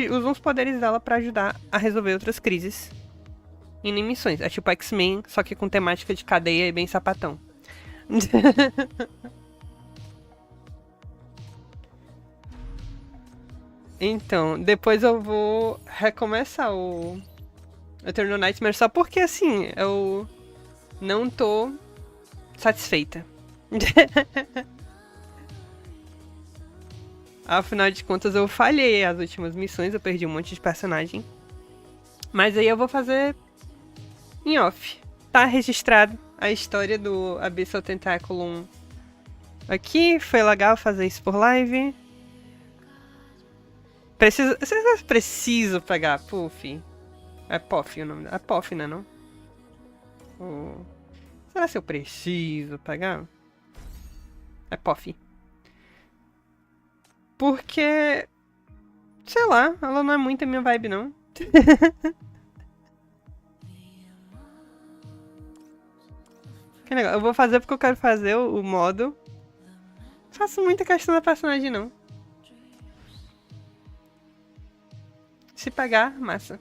usam os poderes dela para ajudar a resolver outras crises em missões. É tipo X-Men, só que com temática de cadeia e bem sapatão. Então, depois eu vou recomeçar o Eternal Nightmare só porque, assim, eu não tô satisfeita. Afinal de contas, eu falhei as últimas missões, eu perdi um monte de personagem. Mas aí eu vou fazer em off. Tá registrado a história do Abyssal Tentaculum aqui. Foi legal fazer isso por live. Preciso pegar Puff. É Puff o nome dela. É Puff, né, não? Será que eu preciso pegar? É Puff. Porque... sei lá, ela não é muito a minha vibe, não. Que legal. Eu vou fazer porque eu quero fazer o modo. Não faço muita questão da personagem, não. Se pegar, massa.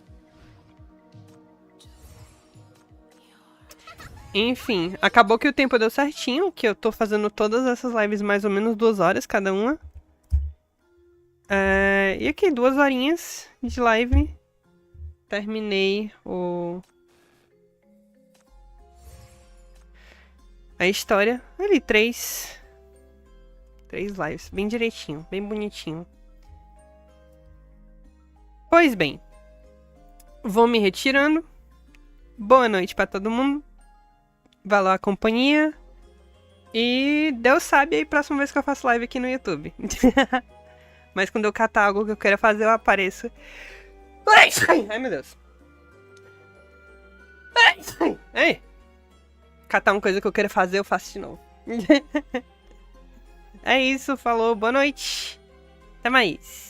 Enfim, acabou que o tempo deu certinho, que eu tô fazendo todas essas lives mais ou menos 2 horas cada uma. E aqui, 2 horinhas de live. Terminei a história. Ali, 3 lives, bem direitinho, bem bonitinho. Pois bem, vou me retirando. Boa noite pra todo mundo. Valeu a companhia. E Deus sabe aí, próxima vez que eu faço live aqui no YouTube. Mas quando eu catar algo que eu quero fazer, eu apareço. Ai, meu Deus. Ai. Catar uma coisa que eu quero fazer, eu faço de novo. É isso, falou, boa noite. Até mais.